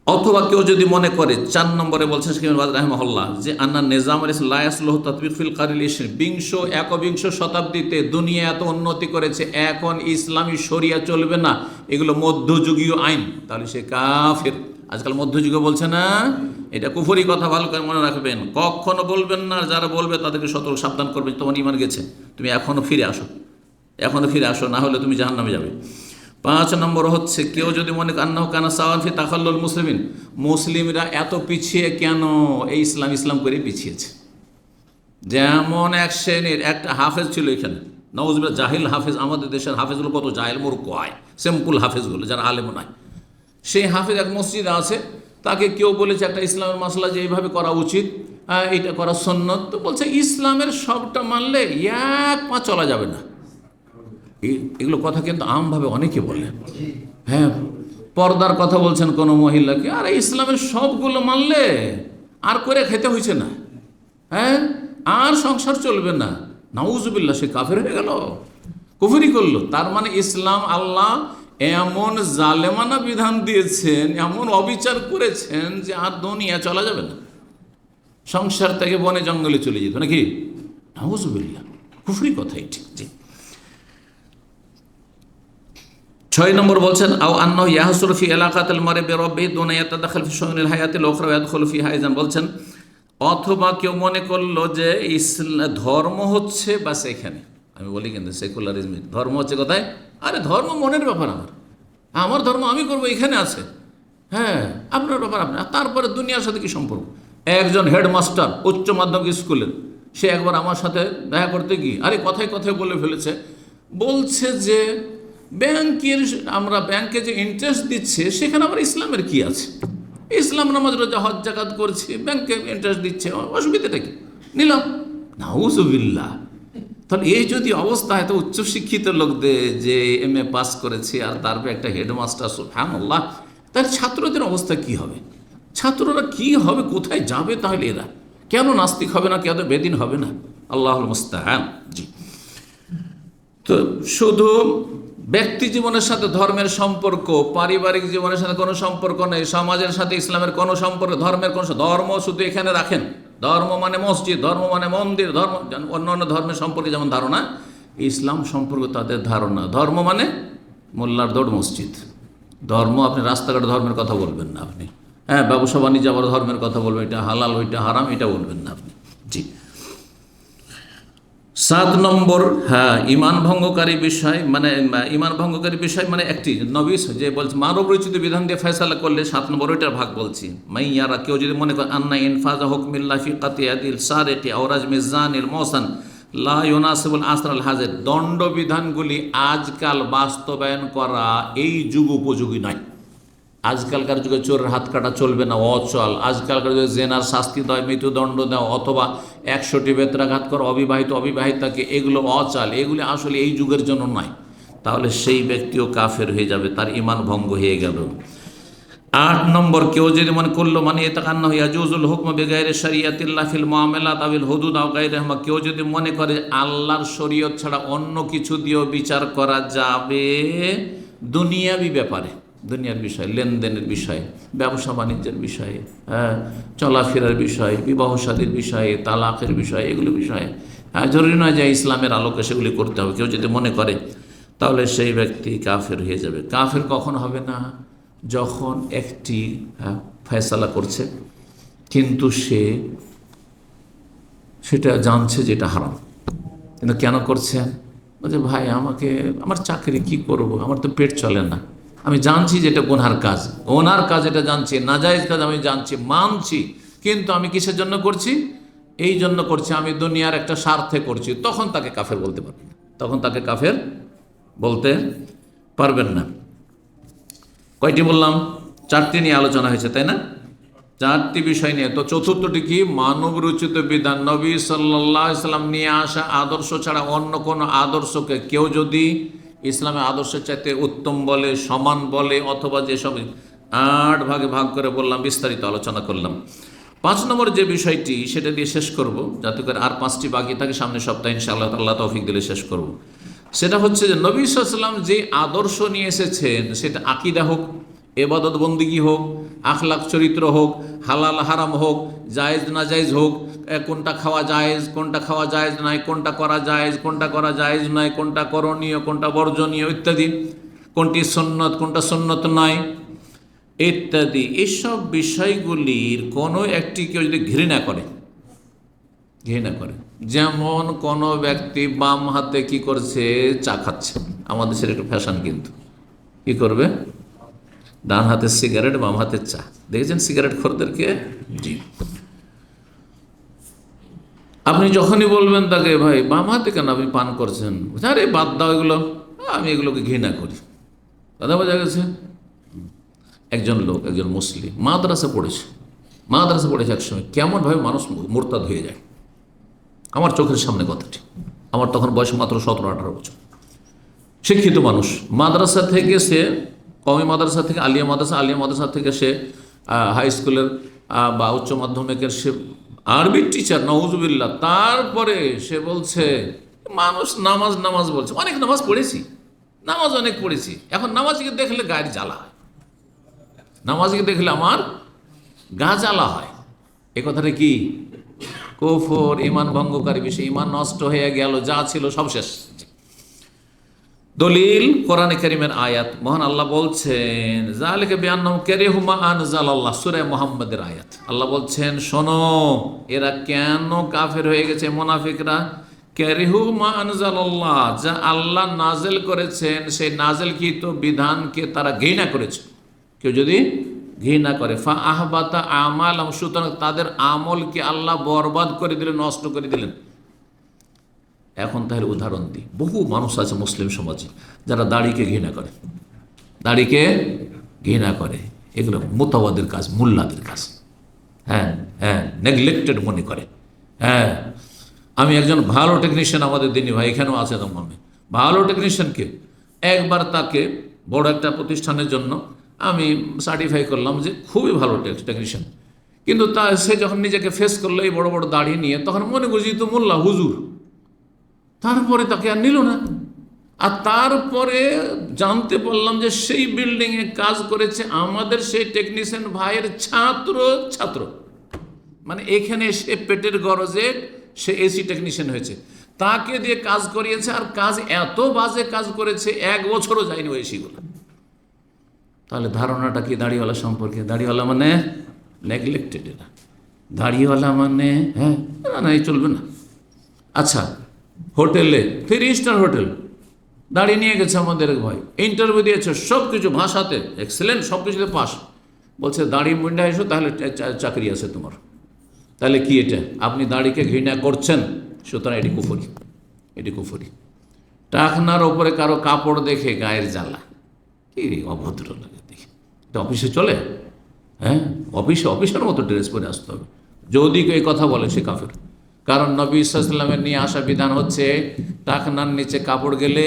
অথবা কেউ যদি মনে করে, 4 নম্বরে বলছেন রাহিমাহুল্লাহ, যে আন্না নিজাম লায়াসলুহু তাতবিক ফিল কারিল 21 শতাব্দীতে দুনিয়া এত উন্নতি করেছে, এখন ইসলামী শরিয়া চলবে না, এগুলো মধ্যযুগীয় আইন, তাহলে সে কাফের। আজকাল মধ্যযুগে বলছে না, এটা কুফরি কথা, ভালো করে মনে রাখবেন, কখনো বলবেন না। যারা বলবে তাদেরকে সতর্ক সাবধান করবেন, তোমার ঈমান গেছে, তুমি এখনো ফিরে আসো, না হলে তুমি জাহান্নামে যাবে। 5 নম্বর হচ্ছে কেউ যদি মনে আন্নাহু কানা সাওয়ান ফি তাখাল্লুল মুসলিমিন, মুসলিমরা এত পিছিয়ে কেন, এই ইসলাম করে পিছিয়েছে। যেমন এক শ্রেণীর একটা হাফেজ ছিল এখানে, নাউজুবিল্লাহ, জাহিল হাফেজ। আমাদের দেশের হাফেজগুলো কত জাহিল মূর্খ হয়, সিম্পল হাফেজগুলো যারা আলেম নয়। সেই হাফেজ এক মসজিদে আছে, তাকে কেউ বলেছে একটা ইসলামের মাসলা যে এইভাবে করা উচিত, এইটা করা সুন্নত, তো বলছে ইসলামের সবটা মানলে এক পা চলা যাবে না। এগুলো কথা কিন্তু আমভাবে অনেকে বলে, হ্যাঁ, পর্দার কথা বলছেন কোনো মহিলাকে, আর ইসলামের সবগুলো মানলে আর করে খেতে হয়েছে না, হ্যাঁ, আর সংসার চলবে না। নাউজুবিল্লাহ, সে কাফের হয়ে গেল, কুফরি করলো। তার মানে ইসলাম, আল্লাহ এমন জালেমানা বিধান দিয়েছেন, এমন অবিচার করেছেন যে আর দুনিয়া চলা যাবে না, সংসার থেকে বনে জঙ্গলে চলে যেত নাকি। নাউজুবিল্লাহ, কুফরি কথাই ঠিক। জি। 6 নম্বর বলছেন আও আন্নাহু ইয়াহসুলু ফি ইলাকাতিল মার'i বিরাব্বিহি দুনা ইয়াতাদাখাল ফি শুউনিল হায়াতিল উখরা ওয়া ইয়াদখুলু ফিহা আইযান, বলছেন অথবা কেউ মনে করলো যে ধর্ম হচ্ছে বাস এখানে, আমি বলি কিন্তু সেকুলারিজম ধর্ম হচ্ছে কোথায়? আরে ধর্ম মনের ব্যাপার, আমার ধর্ম আমি করবো এখানে আছে, হ্যাঁ আপনার ব্যাপার আপনার। তারপরে দুনিয়ার সাথে কি সম্পর্ক? একজন হেডমাস্টার উচ্চ মাধ্যমিক স্কুলের, সে একবার আমার সাথে দেখা করতে গিয়ে আরে কথায় কথায় বলে ফেলেছে, বলছে যে ব্যাংকের, আমরা ব্যাংকে যে ইন্টারেস্ট দিচ্ছে সেখানে আবার ইসলামের কি আছে? ইসলাম নামাজ রোজা হজ জাকাত করছি, ব্যাংকে ইন্টারেস্ট দিচ্ছে, অসুবিধাটা কি? নিলাম। নাউজুবিল্লাহ। তাহলে এই যদি অবস্থা হয় তো উচ্চশিক্ষিত লোকদের যে MA পাস করেছে আর তারপরে একটা হেডমাস্টার, সুবহানাল্লাহ, তার ছাত্রদের অবস্থা কি হবে? ছাত্ররা কি হবে, কোথায় যাবে? তাহলে এরা কেন নাস্তিক হবে না, কেন বেদিন হবে না? আল্লাহুল মুস্তাআন। জি, তো শুধু ব্যক্তি জীবনের সাথে ধর্মের সম্পর্ক, পারিবারিক জীবনের সাথে কোনো সম্পর্ক নেই, সমাজের সাথে ইসলামের কোনো সম্পর্ক, ধর্মের কোনো, ধর্ম শুধু এখানে রাখেন, ধর্ম মানে মসজিদ, ধর্ম মানে মন্দির, ধর্ম অন্য অন্য ধর্মের সম্পর্কে যেমন ধারণা, ইসলাম সম্পর্কে তাদের ধারণা ধর্ম মানে মোল্লার দৌড় মসজিদ। ধর্ম আপনি রাস্তাঘাট ধর্মের কথা বলবেন না আপনি, হ্যাঁ ব্যবসা বাণিজ্য আবার ধর্মের কথা বলবেন, এটা হালাল ওইটা হারাম এটা বলবেন না আপনি। জি, 7 নম্বর, হ্যাঁ ইমান ভঙ্গকারী বিষয়, মানে ইমান ভঙ্গকারী বিষয় মানে একটি নবী যে বলছে মানব রচিত বিধান দিয়ে ফয়সালা করলে 7 নম্বর ওইটার ভাগ বলছি। মাইয়ারা, কেউ যদি মনে করে আন্না ইনফাজা হুকমিল্লাহ ফি কাতিয়াদিল সারিকি আও রাজমিজ জানিল মহসান লা ইউনাসিবুল আসরাল হাজির, দণ্ডবিধানগুলি আজকাল বাস্তবায়ন করা এই যুগ উপযোগী নয়। আজকালকার যুগে চোরের হাত কাটা চলবে না, অচল। আজকালকার যুগে জেনার শাস্তি দেয়, মৃত্যুদণ্ড দেওয়া অথবা 100টি বেত্রাঘাত করা অবিবাহিত অবিবাহিতাকে, এগুলো অচল, এগুলি আসলে এই যুগের জন্য নয়। তাহলে সেই ব্যক্তিও কাফের হয়ে যাবে, তার ইমান ভঙ্গ হয়ে গেল। 8 নম্বর, কেউ যদি মনে করলো মানে এতাকান্না ইয়াজুজুল হুকম বিগাইরি শরিয়াতিল্লাহ ফিল মুআমালাত আবিল হুদুদ আও গায়রিহিমা, কেউ যদি মনে করে আল্লাহর শরীয়ত ছাড়া অন্য কিছু দিয়েও বিচার করা যাবে দুনিয়াবি ব্যাপারে, দুনিয়ার বিষয়, লেনদেনের বিষয়ে, ব্যবসা বাণিজ্যের বিষয়ে, হ্যাঁ চলাফেরার বিষয়ে, বিবাহ শাদীর বিষয়ে, তালাকের বিষয়ে, এগুলো বিষয়ে, হ্যাঁ জরুরি নয় যে ইসলামের আলোকে সেগুলি করতে হবে। কেউ যদি মনে করে তাহলে সেই ব্যক্তি কাফের হয়ে যাবে। কাফের কখন হবে না? যখন একটি ফয়সালা করছে কিন্তু সে সেটা জানছে যে এটা হারাম, কিন্তু কেন করছেন? বলছে ভাই আমাকে, আমার চাকরি কি করব, আমার তো পেট চলে না, আমি জানছি যে এটা গুনহার কাজ, ওনার কাজ এটা জানছি, নাজায়েজ কাজ আমি জানছি, মানছি, কিন্তু আমি কিসের জন্য করছি? এই জন্য করছি, আমি দুনিয়ার একটা স্বার্থে করছি। তখন তাকে কাফের বলতে পারবেন না, তখন তাকে কাফের বলতে পারবেন না। কয়টি বললাম? 4টি নিয়ে আলোচনা হয়েছে, তাই না? 4টি বিষয় নিয়ে। তো চতুর্থটি কি? মানব রচিত বিধান, নবী সাল্লাল্লাহু আলাইহি সাল্লাম নিয়ে আসা আদর্শ ছাড়া অন্য কোনো আদর্শকে কেউ যদি ইসলামের আদর্শের চাইতে উত্তম বলে, সমান বলে, অথবা যেসব 8 ভাগে ভাগ করে বললাম, বিস্তারিত আলোচনা করলাম। 5 নম্বর যে বিষয়টি, সেটা দিয়ে শেষ করব, যাতে করে আর 5টি বাকি থাকে, সামনের সপ্তাহে ইনশাআল্লাহ আল্লাহ তৌফিক দিলে শেষ করব। সেটা হচ্ছে যে নবী সাল্লাল্লাহু আলাইহি ওয়াসাল্লাম যে আদর্শ নিয়ে এসেছেন, সেটা আকীদা হোক, ইবাদত বন্দিগি হোক, আখলাক চরিত্র হোক, হালাল হারাম হোক, জায়েজ না জায়েজ হোক, কোনটা খাওয়া জায়েজ, কোনটা খাওয়া জায়েজ নয়, কোনটা করা জায়েজ, কোনটা করা জায়েজ নয়, কোনটা করণীয়, কোনটা বর্জনীয় ইত্যাদি, কোনটি সুন্নত, কোনটা সুন্নত নয় ইত্যাদি, এসব বিষয়গুলির কোনো একটি কেউ যদি ঘৃণা করে, যেমন কোনো ব্যক্তি বাম হাতে কি করছে, চা খাচ্ছে, আমাদের সেটা একটু ফ্যাশন, কিন্তু কি করবে? ডান হাতে সিগারেট, বাম হাতে চা। দেখেছেন সিগারেট খোরদেরকে? জি। আপনি যখনই বলবেন তাকে ভাই বাম হাতে কেন আপনি পান করছেন, আরে বাদ দাও এগুলো, আমি এগুলোকে ঘৃণা করি, কথা বোঝা গেছে? একজন লোক, একজন মুসলিম, মাদ্রাসা পড়েছে একসময়, কেমনভাবে মানুষ মুরতাদ হয়ে যায়, আমার চোখের সামনে কথাটি। আমার তখন বয়স মাত্র 17-18 বছর। শিক্ষিত মানুষ, মাদ্রাসা থেকে সে কওমি মাদ্রাসা থেকে আলিয়া মাদ্রাসা থেকে সে হাই স্কুলের বা উচ্চ মাধ্যমিকের সে আরবি টিচার, নাউজুবিল্লাহ। তারপরে সে বলছে মানুষ নামাজ বলছে, অনেক নামাজ পড়েছি, এখন নামাজকে দেখলে গায়ের জ্বালা হয়, নামাজকে দেখলে আমার গা জ্বালা হয়। এ কথাটা কি? কুফর, ইমান ভঙ্গকারী বিষয়, ইমান নষ্ট হয়ে গেল, যা ছিল সব শেষ। দলিল কোরআনে কারীমের আয়াত, মহান আল্লাহ বলছেন যালিকা বিআন্নাহুম কারিহু মা আনজালাল্লাহ, সূরা মুহাম্মাদের আয়াত। আল্লাহ বলছেন শোনো, এরা কেন কাফের হয়ে গেছে, মুনাফিকরা কারিহু মা আনজালাল্লাহ, যা আল্লাহ নাজেল করেছেন সেই নাজেলকৃত বিধানকে তারা ঘৃণা করেছে। কেউ যদি ঘৃণা করে ফা আহবাতা আমাল, সুতরাং তাদের আমলকে আল্লাহ বরবাদ করে দিলেন, নষ্ট করে দিলেন। এখন তাহলে উদাহরণ দিই, বহু মানুষ আছে মুসলিম সমাজে যারা দাড়িকে ঘৃণা করে, দাড়িকে ঘৃণা করে। এগুলো মোতাবাদের কাজ, মোল্লাদের কাজ। নেগলেক্টেড মনে করে। আমি একজন ভালো টেকনিশিয়ান, আমাদের দিনী ভাই এখানেও আছে তোমার ভালো টেকনিশিয়ানকে, একবার তাকে বড় একটা প্রতিষ্ঠানের জন্য আমি সার্টিফাই করলাম যে খুবই ভালো টেকনিশিয়ান, কিন্তু সে যখন নিজেকে ফেস করলো এই বড় বড় দাড়ি নিয়ে, তখন মনে করছি তো মোল্লা হুজুর। তারপরে তাকে আর নিল না। আর তারপরে জানতে পারলাম যে সেই বিল্ডিংয়ে কাজ করেছে আমাদের সেই টেকনিশিয়ান ভাইয়ের ছাত্র। মানে এখানে সে পেটের গরজে সে এসি টেকনিশিয়ান হয়েছে, তাকে দিয়ে কাজ করিয়েছে, আর কাজ এত বাজে কাজ করেছে, 1 বছরও যায়নি ওই এসিগুলো। তাহলে ধারণাটা কি দাড়িওয়ালা সম্পর্কে? দাড়িওয়ালা মানে নেগলেক্টেড, এরা দাড়িওয়ালা মানে না এই চলবে না। আচ্ছা, হোটেলে 3 স্টার হোটেল দাড়ি নিয়ে গেছে আমাদের ভাই, ইন্টারভিউ দিয়েছে, সব কিছু ভাষাতে এক্সেলেন্ট, সব কিছুতে পাস। বলছে দাড়ি মুন্ডা এসো তাহলে চাকরি আছে তোমার। তাহলে কি এটা? আপনি দাড়িকে ঘৃণা করছেন, সুতরাং এটি কুফরি। টাকনার ওপরে কারো কাপড় দেখে গায়ের জ্বালা, কি অভদ্র লাগে দেখে। এটা অফিসে চলে? অফিসের মতো ড্রেস পরে আসতে হবে। যদি কেউ এই কথা বলে সে কাফের। কারণ নবী সাল্লামের নিয়ে আসা বিধান হচ্ছে টাকনার নিচে কাপড় গেলে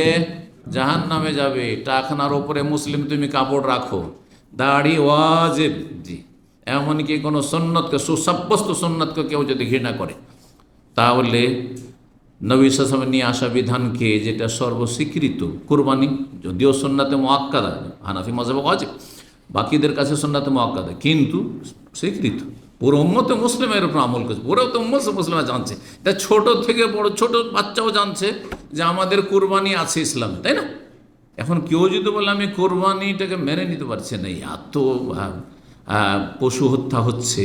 জাহান্নামে যাবে, টাকনার ওপরে মুসলিম তুমি কাপড় রাখো। দাড়ি ওয়াজিব, জি। এমনকি কোনো সুন্নতকে, সুসাব্যস্ত সুন্নতকে কেউ যদি ঘৃণা করে, তাহলে নবী সাল্লামের নিয়ে আসা বিধানকে, যেটা সর্বস্বীকৃত কুরবানি, যদিও সুন্নাতে মুআক্কাদা, হানাফি মাযহাবে ওয়াজিব, বাকিদের কাছে সুন্নাতে মুআক্কাদা, কিন্তু স্বীকৃত। পুরো উম্মতে মুসলিমের উপর আমল করছে, পুরো তো মুসলিমরা জানছে, এটা ছোট থেকে বড়, ছোট বাচ্চাও জানছে যে আমাদের কুরবানি আছে ইসলামে, তাই না? এখন কেউ যদি বলে আমি কোরবানিটাকে মেনে নিতে পারছি না, এত পশু হত্যা হচ্ছে,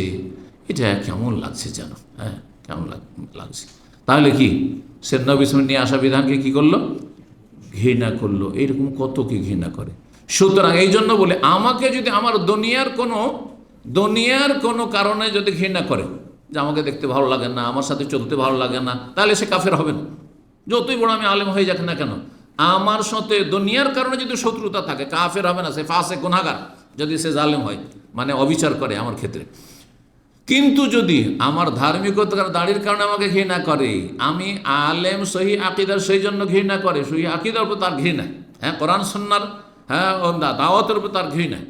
এটা কেমন লাগছে যেন, কেমন লাগছে। তাহলে কি সে নবী সাল্লাল্লাহু নিয়ে আসা বিধানকে কি করলো? ঘৃণা করলো। এইরকম কত কি ঘৃণা করে। সুতরাং এই জন্য বলে, আমাকে যদি আমার দুনিয়ার কোনো কারণে যদি ঘৃণা করে, যে আমাকে দেখতে ভালো লাগে না, আমার সাথে চলতে ভালো লাগে না, তাহলে সে কাফের হবে না, যতই বড় আমি আলেম হয়ে যাক না কেন। আমার সাথে দুনিয়ার কারণে যদি শত্রুতা থাকে, কাফের হবে না, সে ফাসেক গুনাহগার, যদি সে জালেম হয়, মানে অবিচার করে আমার ক্ষেত্রে। কিন্তু যদি আমার ধার্মিকতার দাড়ির কারণে আমাকে ঘৃণা করে, আমি আলেম সহি আকিদার সেই জন্য ঘৃণা করে, সহি আকিদার উপর তার ঘৃণা, কোরআন সুন্নাহর দাওয়াতের উপর তার ঘৃণা,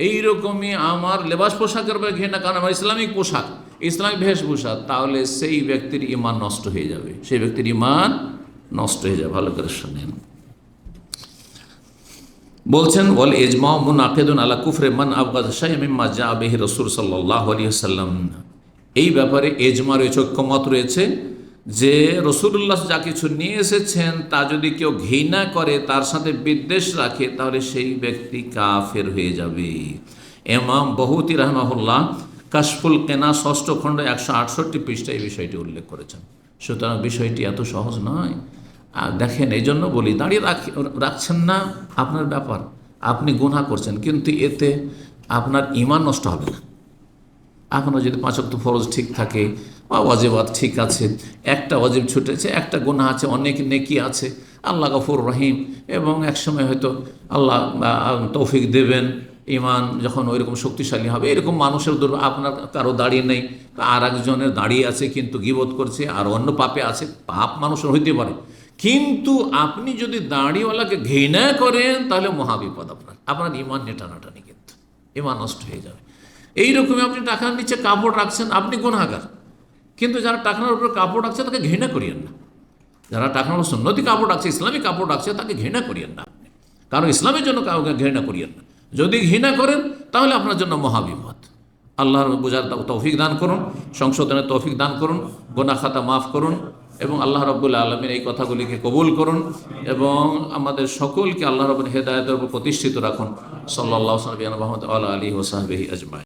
এইরকমই আমার লেবাস পোশাকের উপর ঘৃণা, কারণ আমার ইসলামিক পোশাক, ইসলামিক বেশভূষা, তাহলে সেই ব্যক্তির ঈমান নষ্ট হয়ে যাবে, সেই ব্যক্তির ঈমান নষ্ট হয়ে যাবে। ভালো করে শোনেন, বলছেন ওয়াল ইজমাউ মুনাকিদুন আলা কুফরি মান আবগাদ শাইআ মিম্মা জা বিহি রাসূল সাল্লাল্লাহু আলাইহি ওয়াসাল্লাম। এই ব্যাপারে ইজমা রয়েছে, ঐক্যমত রয়েছে যে রাসূলুল্লাহ যা কিছু নিয়ে এসেছেন তা যদি কেউ ঘৃণা করে, তার সাথে বিদ্বেষ রাখে, তাহলে সেই ব্যক্তি কাফের হয়ে যাবে। ইমাম বহুতি রাহমাহুল্লাহ কাশফুল কেনা 6ষ্ঠ খণ্ড 168 পৃষ্ঠায় এই বিষয়টি উল্লেখ করেছেন। সুতরাং বিষয়টি এত সহজ নয়। দেখেন, এই জন্য বলি, দাঁড়িয়ে রাখছেন না আপনার ব্যাপার, আপনি গুনাহ করছেন, কিন্তু এতে আপনার ঈমান নষ্ট হবে না। আপনার যদি 5 ওয়াক্ত ফরজ ঠিক থাকে বা ওয়াজিবাত ঠিক আছে, একটা ওয়াজিব ছুটেছে, একটা গুনাহ আছে, অনেক নেকি আছে, আল্লাহ গফুর রহিম, এবং একসময় হয়তো আল্লাহ তৌফিক দেবেন, ঈমান যখন ওইরকম শক্তিশালী হবে। এরকম মানুষের আপনার কারো দাঁড়িয়ে নেই, আর একজনের দাঁড়িয়ে আছে কিন্তু গীবত করছে, আর অন্য পাপে আছে, পাপ মানুষের হইতে পারে, কিন্তু আপনি যদি দাড়িওয়ালাকে ঘৃণা করেন তাহলে মহাবিপদ, আপনার ঈমান নেটানাটানি, কিন্তু ঈমান নষ্ট হয়ে যাবে। এইরকমই আপনি টাকার নিচে কাপড় রাখছেন, আপনি গুনাহগার, কিন্তু যারা টাকার উপর কাপড় রাখছে তাকে ঘৃণা করিয়েন না। যারা টাকার উপর সুন্নতি কাপড় রাখছে, ইসলামী কাপড় রাখছে, তাকে ঘৃণা করিয়েন না আপনি, কারণ ইসলামের জন্য কাউকে ঘৃণা করিয়েন না। যদি ঘৃণা করেন তাহলে আপনার জন্য মহাবিপদ। আল্লাহর বোঝার তৌফিক দান করুন, সংশোধনের তৌফিক দান করুন, গুনাহ খাতা মাফ করুন, এবং আল্লাহ রাব্বুল আলামিন এই কথাগুলিকে কবুল করুন, এবং আমাদের সকলকে আল্লাহ রাব্বুল হেদায়েতের উপর প্রতিষ্ঠিত রাখুন। সাল্লাল্লাহু আলাইহি ওয়া সাল্লাম আলা আলিহি ওয়া সাহবিহি আজমাইন।